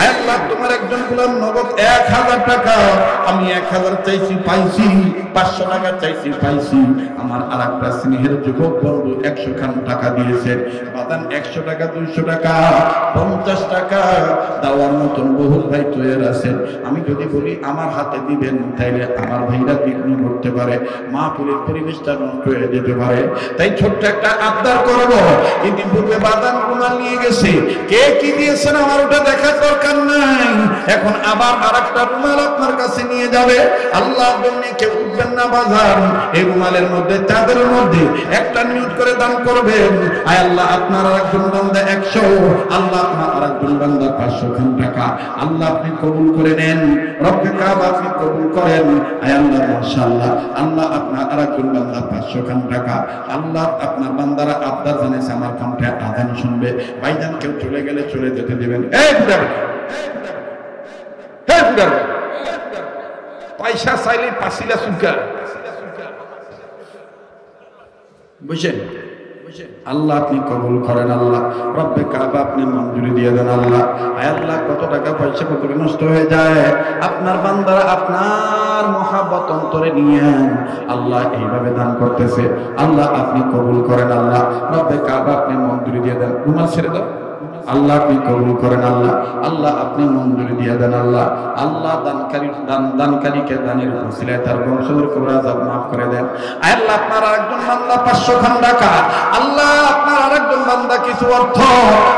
আল্লাহ তোমার একজন গোলাম নগদ 1000 টাকা, আমি 1000 চাইছি পাইছি, 500 টাকা চাইছি পাইছি। আমার আরেকটা স্নেহের যুবক বন্ধু 100 খান টাকা দিয়েছেন। বাদান 100 টাকা 200 টাকা 50 টাকা দেওয়ার মতন বহু ভাই তৈরি আছেন। আমি যদি বলি আমার হাতে দিবেন তাইলে আমার ভাইরা বিঘ্ন করতে পারে, মাহফিলের পরিবেশটা নষ্ট হয়ে যেতে পারে। তাই ছোট্ট একটা আবদার করব, ইতিপূর্বে বাদান রুমাল নিয়ে গেছে, কে কি দিয়েছেন আমার ওটা দেখার দরকার নাই। এখন আবার আরেকটা রুমাল আপনার কাছে নিয়ে যাবে। আল্লাহর জন্য কেউ উঠবেন না বাজার, এই রুমালের মধ্যে চাঁদের মধ্যে একটা নিয়ত করে দান করবেন। আয় আল্লাহ আপনার আরেকজন বান্দা 100, আল্লাহ আপনার আরেকজন বান্দা 500 খান টাকা আল্লাহ আপনি কবুল করে নেন, রব্বে কাবা আপনি কবুল করেন। আয় আল্লাহ মাশাআল্লাহ, আল্লাহ আপনার আরেকজন বান্দা 500 খান টাকা আল্লাহ আপনার বান্দারা আবদার জানাইছে আমার কণ্ঠে আযান শুনবে। ভাইজান কেউ চলে গেলে চলে যেতে দিবেন। এই বুড়া পয়সা চাইলে পাছিলা সুকা বুঝছেন? আল্লাহ আপনি কবুল করেন, আল্লাহ রব্বে কাবা আপনি মঞ্জুরি দিয়ে দেন। আল্লাহ আয় আল্লাহ কত টাকা পয়সা কত নষ্ট হয়ে যায়, আপনার বান্দারা আপনার মহাব্বত অন্তরে নিয়ে আল্লাহ এইভাবে দান করতেছে, আল্লাহ আপনি কবুল করেন। আল্লাহ রব্বে কাবা আপনি মঞ্জুরি দিয়ে দেন। রুমাল ছেড়ে দাও, আল্লাহ আপনি কবুল করেন। আল্লাহ আল্লাহ আপনি মঞ্জুরি দিয়ে দেন। আল্লাহ আল্লাহ দানকারীকে দানের ওসিলায় তার বংশধর কবরে আযাব মাফ করে দেন। আল্লাহ আপনার আরেকজন বান্দা 500 খান টাকা, আল্লাহ আপনার আরেকজন বান্দা কিছু অর্থ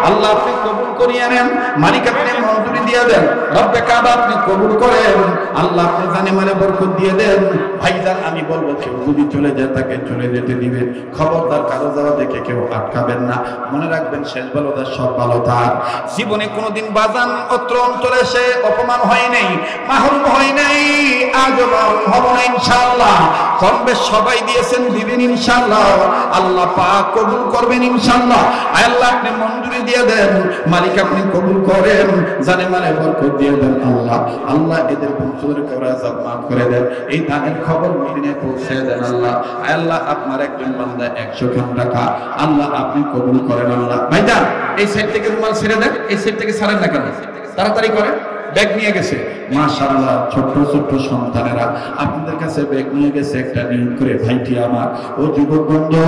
আল্লাহ আপনি কবুল করিয়ে নেন, মালিক আপনি মঞ্জুরি দিয়ে দেন, রব্বে কাবা আপনি কবুল করেন, আল্লাহ আপনি জানে মানে বরকত দিয়ে দেন। ভাইজান আমি বলবো কেউ যদি চলে যায় তাকে চলে যেতে দিবেন, খবরদার কারো যাওয়া দেখে কেউ আটকাবেন না। মনে রাখবেন শেষ ভালো তার সব ভালো তার। জীবনে কোনোদিন বাজান অত্র অঞ্চলে সে অপমান হয় নাই, মাহরুম হয় নাই, আজও মাহরুম হব না ইনশাআল্লাহ। কম বেশ সবাই দিয়েছেন, দিবেন ইনশাআল্লাহ, আল্লাহ পাক কবুল করবেন ইনশাআল্লাহ। আল্লাহ আপনি মঞ্জুরি দিয়ে দেন, মালিক আপনি কবুল করেন, জানে মানে বরকত দিয়ে দেন। আল্লাহ আল্লাহ এদের বংশধর কবরে আযাব মাফ করে দেন, এই দানের খবর মদিনায় পৌঁছে দেন। আল্লাহ আল্লাহ আপনার একজন বান্দা 100 খান টাকা আল্লাহ আপনি কবুল করেন। আল্লাহ ভাইজান এই সাইড থেকে রুমাল ছেড়ে দেন, এই সাইড থেকে ছাড়েন না কেন? তাড়াতাড়ি করেন, ব্যাগ নিয়ে গেছে, মাশাআল্লাহ ছোট্ট ছোট্ট সন্তানেরা আপনাদের কাছে ব্যাগ নিয়ে গেছে। একটা নিয়ত করে ভাইটি আমার, ও যুবক বন্ধু,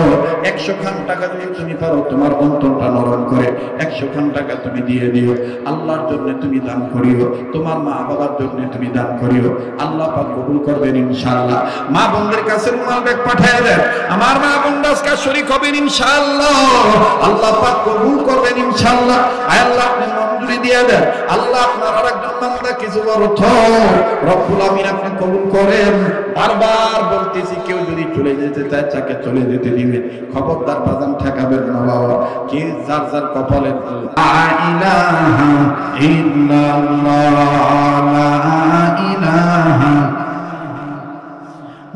100 খান টাকা যদি তুমি পারো তোমার অন্তরটা নরম করে 100 খান টাকা তুমি দিয়ে দিও, আল্লাহর জন্য তুমি দান করিও, তোমার মা বাবার জন্য তুমি দান করিও, আল্লাহ পাক কবুল করবেন ইনশাআল্লাহ। মা বোনদের কাছে রুমাল ব্যাগ পাঠিয়ে দেন, আমার মা বোনরা আজকে শরীক হবেন ইনশাআল্লাহ, আল্লাহ পাক কবুল করবেন ইনশাআল্লাহ। আয় আল্লাহ আপনি মঞ্জুরি দিয়ে দেন, আল্লাহ আপনার আরেকজন বান্দা কিছু অর্থ রব্বুল আমিন আপনি কবুল করেন। বারবার বলতেছি কেউ যদি চলে যেতে চায় তাকে চলে যেতে দিবেন, খবরদার বাজান ঠেকাবেন না বাবা। কে যার যার কপালে লা ইলাহা ইল্লাল্লাহ লা ইলাহা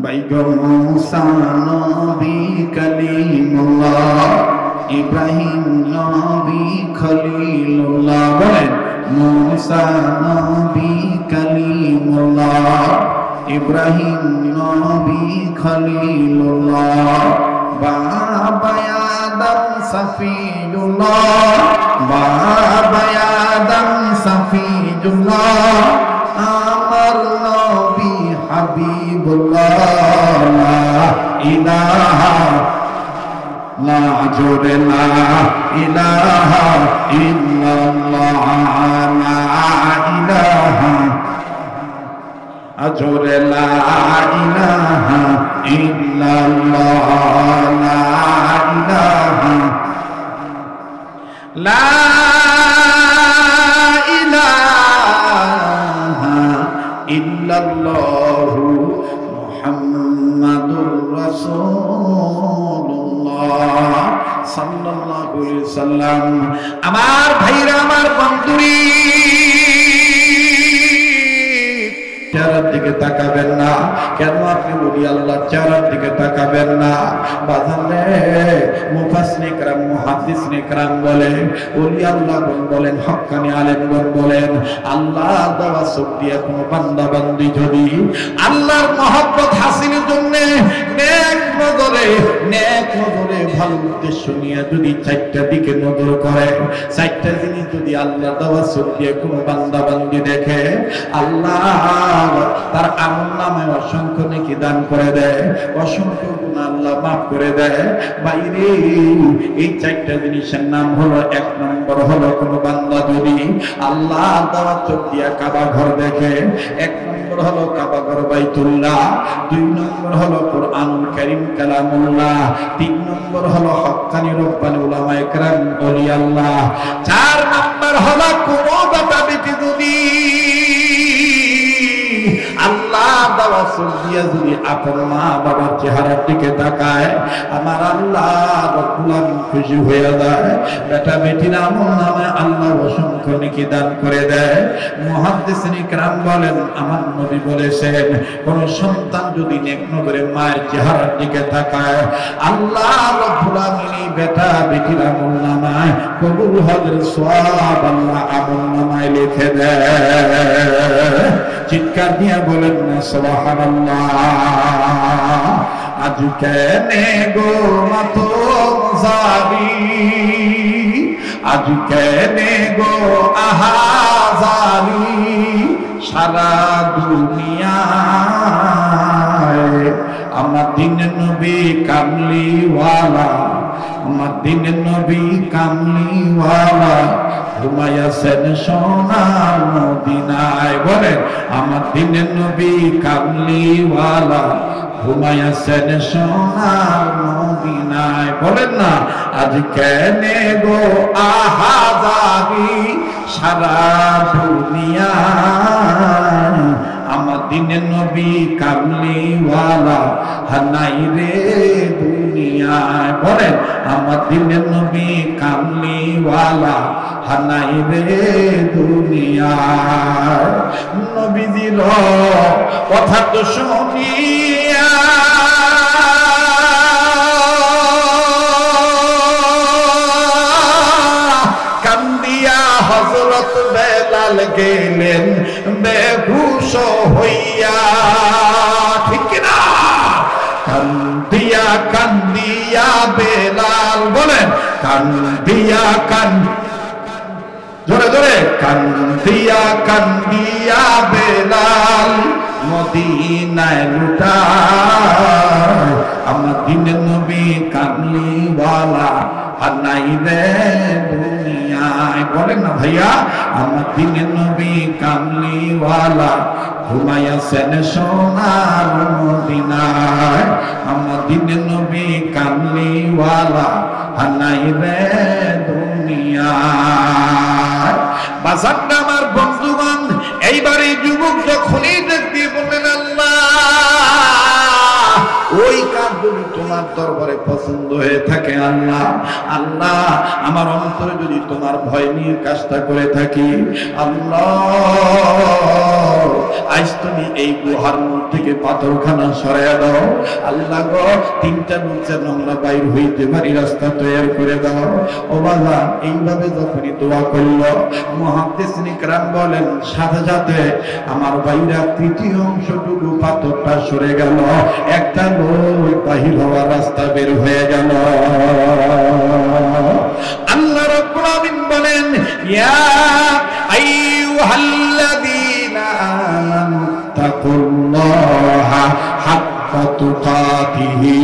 বাইগো মুসা নবী কালিমুল্লাহ ইব্রাহিম নবী খলিলুল্লাহ, বলেন মুসা নবী কালিমুল্লাহ ইব্রাহিম নবী খলিলুল্লাহ, বাবা আদম সফিউল্লাহ বাবা আদম সফিউল্লাহ, আমার নবী হাবিবুল্লাহ লা ইলাহা লা জোরে লা ইলাহা ইল্লাল্লাহ লা ইলাহা আজরে লা ইলাহা ইল্লাল্লাহ লা ইলাহা লা ইলাহা ইল্লাল্লাহ মুহাম্মাদুর রাসূলুল্লাহ সাল্লাল্লাহু আলাইহি সাল্লাম। আমার ভাইরা, আমার বন্ধুরা, চেহারার দিকে তাকাবেন না কেন? আপনি ওলি আল্লাহর চেহারার দিকে তাকাবেন না বাজানে। মুফাসসিরিন کرام মুহাদ্দিসিন کرام বলেন, ওলি আল্লাহগণ বলেন, হক্কানি আলেমগণ বলেন, আল্লাহ দেওয়া চোখ দিয়ে কোনো বান্দা বান্দি যদি আল্লাহর মহব্বত হাসিলের জন্য নেক নজরে ভালো উদ্দেশ্য নিয়ে যদি 4টা দিকে নজর করে, 4টা জিনিস যদি আল্লাহ দেওয়া চোখ দিয়ে কোনো বান্দা বান্দি দেখে, আল্লাহ তার আমলনামায় অসংখ্য নেকি দান করে দেয়, অসংখ্য গুনাহ আল্লাহ maaf করে দেয়। বাইরে এই 4টা জিনিসের নাম হলো, 1 নম্বর হলো কোন বান্দা যদি আল্লাহ দেওয়া চোখ দিয়া কাবা ঘর দেখে, 1 নম্বর হলো কাবা ঘর বাইতুল্লাহ, 2 নম্বর হলো কুরআনুল কারীম কালামুল্লাহ, 3 নম্বর হলো হক্কানি রব্বানি উলামায়ে কেরাম ওলি আল্লাহ, 4 নম্বর হলো কোন বাবা বেটি যদি আল্লাহ দেওয়া চোখ দিয়া যদি আপন মা বাবার চেহারার দিকে তাকায়, আমার আল্লাহ রব্বুল আমিন খুশি হয়ে যায়। বেটা বেটির আমলনামায় আল্লাহ অসংখ্য নেকি দান করে দেয়। মুহাদ্দিসিন کرام বলেন, আমার নবী বলেছেন, কোন সন্তান যদি নেক নজরে মায়ের চেহারার দিকে তাকায়, আল্লাহ রব্বুল আমিন বেটা বেটির আমলনামায় কবুল হজের সওয়াব আল্লাহ আমলনামায় লিখে দেয়। চিৎকার দিয়ে বলেন না সুবহানাল্লাহ। আজ কেনে গো মাতো জারি, আজ কেনে গো আহাজারি, সারা দুনিয়ায় আমার দিনের নবী কামলিওয়ালা, আমার দিনের নবী কামলিওয়ালা ঘুমাইয়াছেন সোনার মদিনায়। বলেন, আমার দিনের নবী কামলিওয়ালা ঘুমাইয়াছেন সোনার মদিনায়। বলেন না, আজ কেনে গো আহাজারি, সারা দুনিয়ায় আমার দিনের নবী কামলিওয়ালা হানাই রে দুনিয়ায়। বলেন, আমার দিনের নবী কামলিওয়ালা হানাই রে দুনিয়ায়। নবীজির কথা তো শুনিয়া কান্দিয়া হযরত বেলাল গেলেন বেহুশ হইয়া। ঠিক না? কান্দিয়া কান্দিয়া বেলাল, বলেন কান্দিয়া জোরে জোরে কান্দিয়া কান্দিয়া বেলাল মদিনায় লুটায় আমার দিনের নবী কামলিওয়ালা আর নাই রে দুনিয়ায়। বলেন না ভাইয়া, আমার দিনের নবী কামলিওয়ালা ঘুমাইয়াছেন সোনার মদিনায়। আমার দিনের নবী কামলিওয়ালা আর নাই রে দুনিয়ায়। বাজারটা আমার বন্ধুগণ, এইবারে যুবক যখনই দেখতে বললেন আল্লাহ ওই কাজ যদি তোমার দরবারে পছন্দ হয়ে থাকে আল্লাহ, আল্লাহ আমার অন্তরে যদি তোমার ভয় নিয়ে কাজটা করে থাকি আল্লাহ, আজ তুমি এই গুহার মধ্যে থেকে পাথরখানা সরাইয়া দাও আল্লাহ গো, তিনটা নুচে নোংরা বাইর হইতে পারি রাস্তা তৈরি করে দাও। ও বাবা, এইভাবে যখনই দোয়া করল মুহাদ্দিসিন ইকরাম বলেন সাথে সাথে আমার বাইরা তৃতীয় অংশটুকু পাথরটা সরে গেল, একটা লোক বাহির হওয়ার রাস্তা বের হয়ে গেল। আল্লাহ রাব্বুল আলামিন বলেন ইয়া আইয়ুহাল্লাযীনা আমানু তাকুল্লাহা হাক্কা তুকাতিহি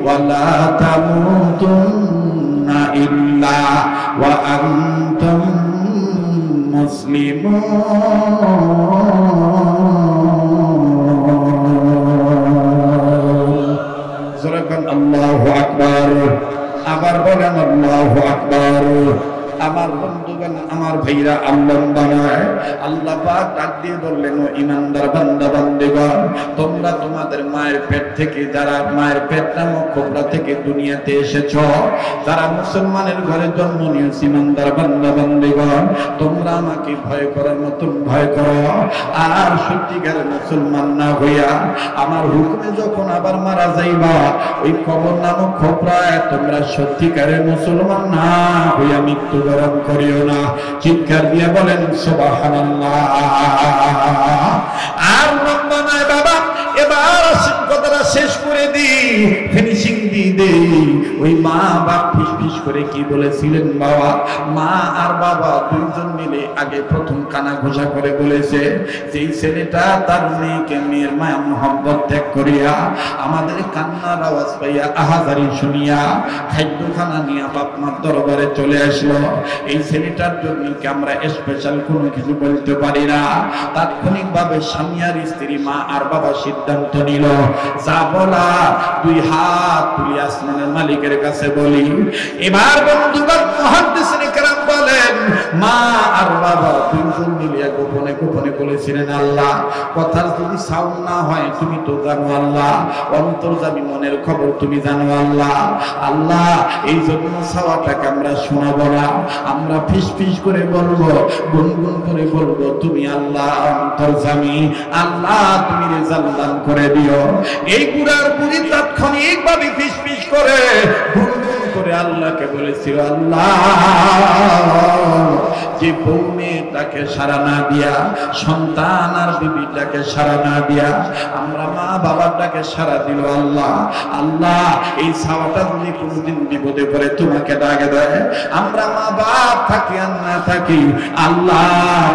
ওয়া লা তামুতুন্না ইল্লা ওয়া আনতুম মুসলিমুন। যখন আল্লাহু আকবার, আবার বলেন আল্লাহু আকবার। আমার বন্ধুগণ, আমার ভাইরা আল্লাহ বানায়, আল্লাহ পাক ডাক দিয়ে বললেন ও ইমানদার বান্দা বান্দিগণ, তোমরা তোমাদের মায়ের পেট থেকে, যারা মায়ের পেট নামক খোপড়া থেকে দুনিয়াতে এসেছো, যারা মুসলমানের ঘরে জন্ম নিয়েছে, ইমানদার বান্দা বান্দিগণ তোমরা আমাকে ভয় করার মতন ভয় করো, আর সত্যিকারের মুসলমান না হইয়া আমার হুকুমে যখন আবার মারা যাইবা ওই কবর নামক খোপড়ায় তোমরা সত্যিকারের মুসলমান না হইয়া মৃত্যুবরণ করিও না। চিৎকার দিয়ে বলেন সুবহানাল্লাহ। আর লম্বা নয় বাবা, এবার কথাটা শেষ করে দিই, ফিনিশিং দিয়ে দেই। ওই মা বাপ ফিস করে কি বলেছিলেন বাবা? মা আর বাবা দুইজন মিলে আগে প্রথম কানা ঘোষা করে বলেছে যেই ছেলেটা তার মেয়েকে মেয়ের মায়া মোহাম্মত ত্যাগ করিয়া আমাদের কান্নার আওয়াজ পাইয়া আহাজারি শুনিয়া খাদ্যখানা নিয়ে বাপ মার দরবারে চলে আসলো, এই ছেলেটার জন্য কি আমরা স্পেশাল কোনো কিছু বলতে পারি না? তাৎক্ষণিক ভাবে স্বামী আর স্ত্রী, মা আর বাবা সিদ্ধান্ত নিল যা বলা দুই হাত তুলি আসমানের মালিকের কাছে বলি। এবার বন্ধুগণ মুহাদ্দিসিন ইকরাম বলেন মা আর বাবা দুইজন মিলিয়া গোপনে গোপনে বলেছিলেন আল্লাহ কথার যদি সাউন্ড না হয় তুমি তো জানো আল্লাহ, অন্তর্যামী মনের খবর তুমি জানো আল্লাহ, আল্লাহ এই জন্য সাওয়াটাকে আমরা শোনাবো না, আমরা ফিস ফিস করে বলবো, গুনগুন করে বলবো তুমি আল্লাহ অন্তর্যামী, আল্লাহ তুমি রেজাল্ট দান করে দিও। এই বুড়ার বুড়ি তাৎক্ষণিক ভাবে ফিস ফিস করে গুনগুন করে আল্লাহকে বলেছিল আল্লাহ যে বউ মেয়েটাকে সারা না দিয়া, সন্তান আর বিবিটাকে সারা না দিয়া আমরা মা বাবাটাকে সারা দিল আল্লাহ, আল্লাহ এই ছাওয়াটা যদি কোনদিন বিপদে পড়ে তোমাকে ডাকে দেয়, আমরা মা বাপ থাকি আর না থাকি আল্লাহ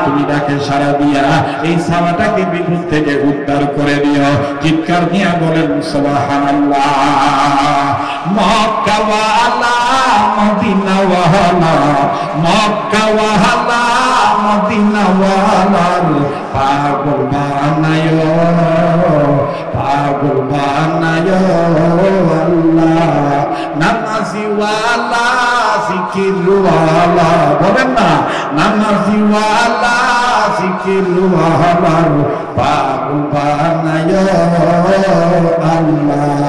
তুমি ডাকে সারা দিয়া এই ছাওয়াটাকে বিপদ থেকে উদ্ধার করে দিও। চিৎকার দিয়া বলেন সুবহানাল্লাহ। মক্কা ওয়ালা মদিনা ওয়ালা, মক্কা ওয়ালা মদিনা ওয়ালার পাগল বানায়ো, পাগল বানায়ো আল্লাহ। নামাজি ওয়ালা জিকির ওয়ালা, বলেন না নামাজি ওয়ালা জিকির ওয়ালার পাগল বানায়ো আল্লাহ।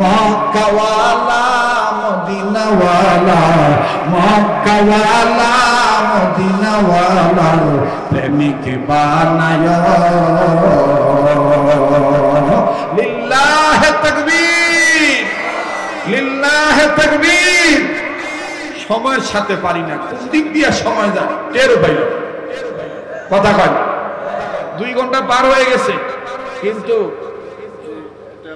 মক্কা ওয়ালা মদিনা ওয়ালা, মক্কা ওয়ালা মদিনা ওয়ালার প্রেমিক বানায়ো। লিল্লাহি তাকবীর, লিল্লাহি তাকবীর। সময়ের সাথে পারি না, কোন দিক দিয়ে সময় যায় টের পাই না, কথা কয় 2 ঘন্টা পার হয়ে গেছে, কিন্তু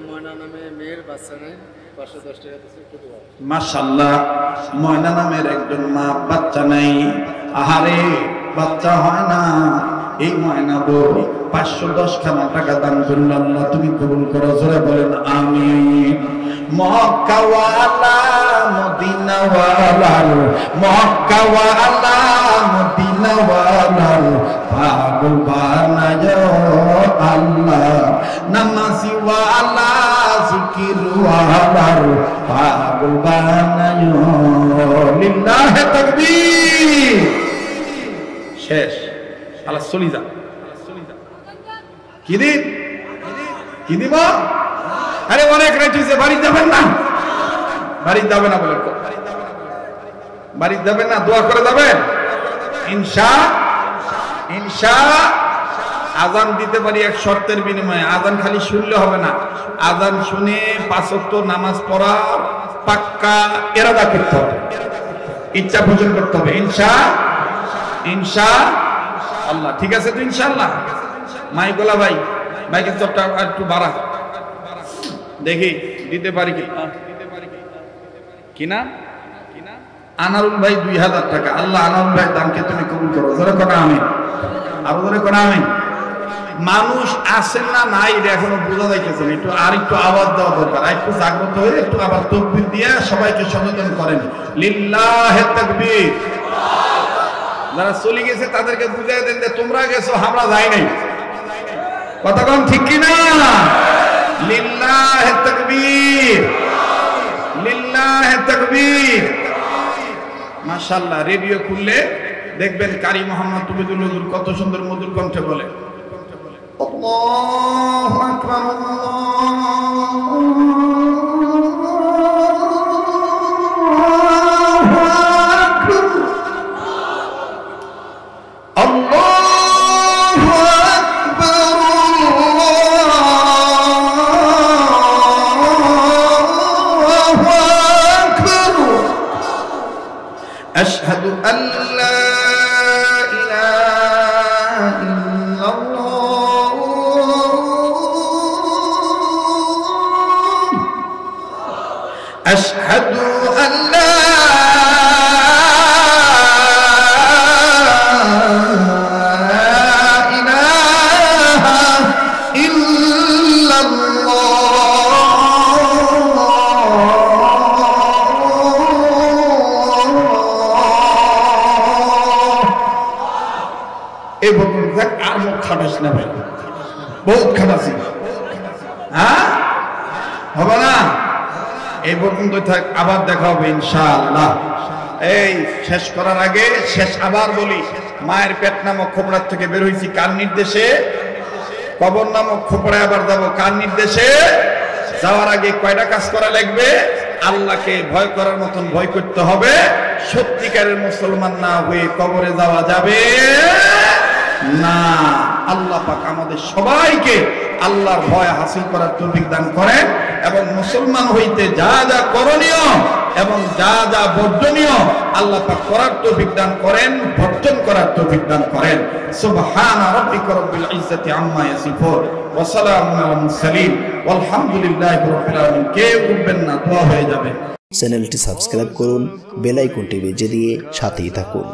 ময়না নামে মেয়ের বাচ্চা নেই, 510 টাকা দিচ্ছে একটু দেওয়া। মাশাআল্লাহ, ময়না নামের একজন মা বাচ্চা নাই। আহারে বাচ্চা হয় না, এই ময়না বই 510 খানা টাকা দান করুন আল্লাহ তুমি কবুল করো, জোরে বলেন আমিন। মক্কাওয়ালা মদিনাওয়ালার, মক্কাওয়ালা মদিনাওয়ালার পাগল বানায় আল্লাহ, নামাজিওয়ালা জিকিরওয়ালার পাগল বানায়। লিল্লাহি তাকবীর। শেষ। আল্লাহ চলি যা। কি দিন কি দিব? আরে অনেক রাত হয়েছে, বাড়ি যাবেন না? বাড়ি যাবে না বলে, বাড়ি যাবেন না? দোয়া করে যাবেন ইনশাআল্লাহ। আজান দিতে পারি এক শর্তের বিনিময়ে, আজান খালি শুনলে হবে না, আজান শুনে 5 ওয়াক্ত নামাজ পড়া পাক্কা ইরাদা করতে হবে, ইচ্ছা পোষণ করতে হবে। ইনশাআল্লাহ। ঠিক আছে তো ইনশাআল্লাহ? মাইকলা ভাই, মাইকের চপটা একটু বাড়া দেখি দিতে পারি কিনা। আনারুল ভাই 2000 টাকা। আল্লাহ আনারুল ভাই দানকে তুমি কবুল করো, জোরে কোন আমিন। আরো জোরে কোন আমিন। মানুষ আছেন না নাই এটা এখনো বোঝা যাইতেছে না, একটু আর একটু আওয়াজ দেওয়া দরকার, একটু জাগ্রত হয়ে একটু আবার তাকবীর দিয়ে সবাইকে সচেতন করেন। লিল্লাহি তাকবীর। যারা চলে গেছে তাদেরকে বুঝাই দেন যে তোমরা গেছো, আমরা যাই নাই। কথা কম ঠিক কিনা? লিল্লাহি তাকবীর, লিল্লাহি তাকবীর। মাশাআল্লাহ। রেডিও খুললে দেখবেন কারি মোহাম্মদ তুবিদুল হুজুর কত সুন্দর মধুর কণ্ঠে বলে, আল্লাহু আকবার, أشهد أن لا إله إلا الله أشهد أن لا إله إلا এই বলুন দেখ আর মুখ খাটাস না ভাই, বহুত খাটাছি, হ্যাঁ হবে না? এই পর্যন্ত থাক, আবার দেখা হবে ইনশাআল্লাহ। এই শেষ করার আগে শেষ আবার বলি, মায়ের পেট নামক খোপড়ার থেকে বের হয়েছি কার নির্দেশে? কবর নামক খোপড়ায় আবার যাবো কার নির্দেশে? যাওয়ার আগে কয়টা কাজ করা লাগবে? আল্লাহকে ভয় করার মতন ভয় করতে হবে। সত্যিকারের মুসলমান না হয়ে কবরে যাওয়া যাবে না। আল্লাহ পাক আমাদের সবাইকে আল্লাহর ভয় হাসিল করার তৌফিক দান করেন এবং মুসলমান হইতে যা যা করণীয় এবং যা যা বর্জনীয় আল্লাহ পাক করার তৌফিক দান করেন, বর্জন করার তৌফিক দান করেন। সুবহানা রাব্বিকা রাব্বিল ইজ্জাতি আম্মা ইয়াসিফুন ওয়া সালামুন আলাল মুরসালিন ওয়ালহামদুলিল্লাহি রাব্বিল আলামিন। কে উঠবেন না, দোয়া হয়ে যাবে। চ্যানেলটি সাবস্ক্রাইব করুন, বেল আইকনটি বেজে দিয়ে সাথেই থাকুন।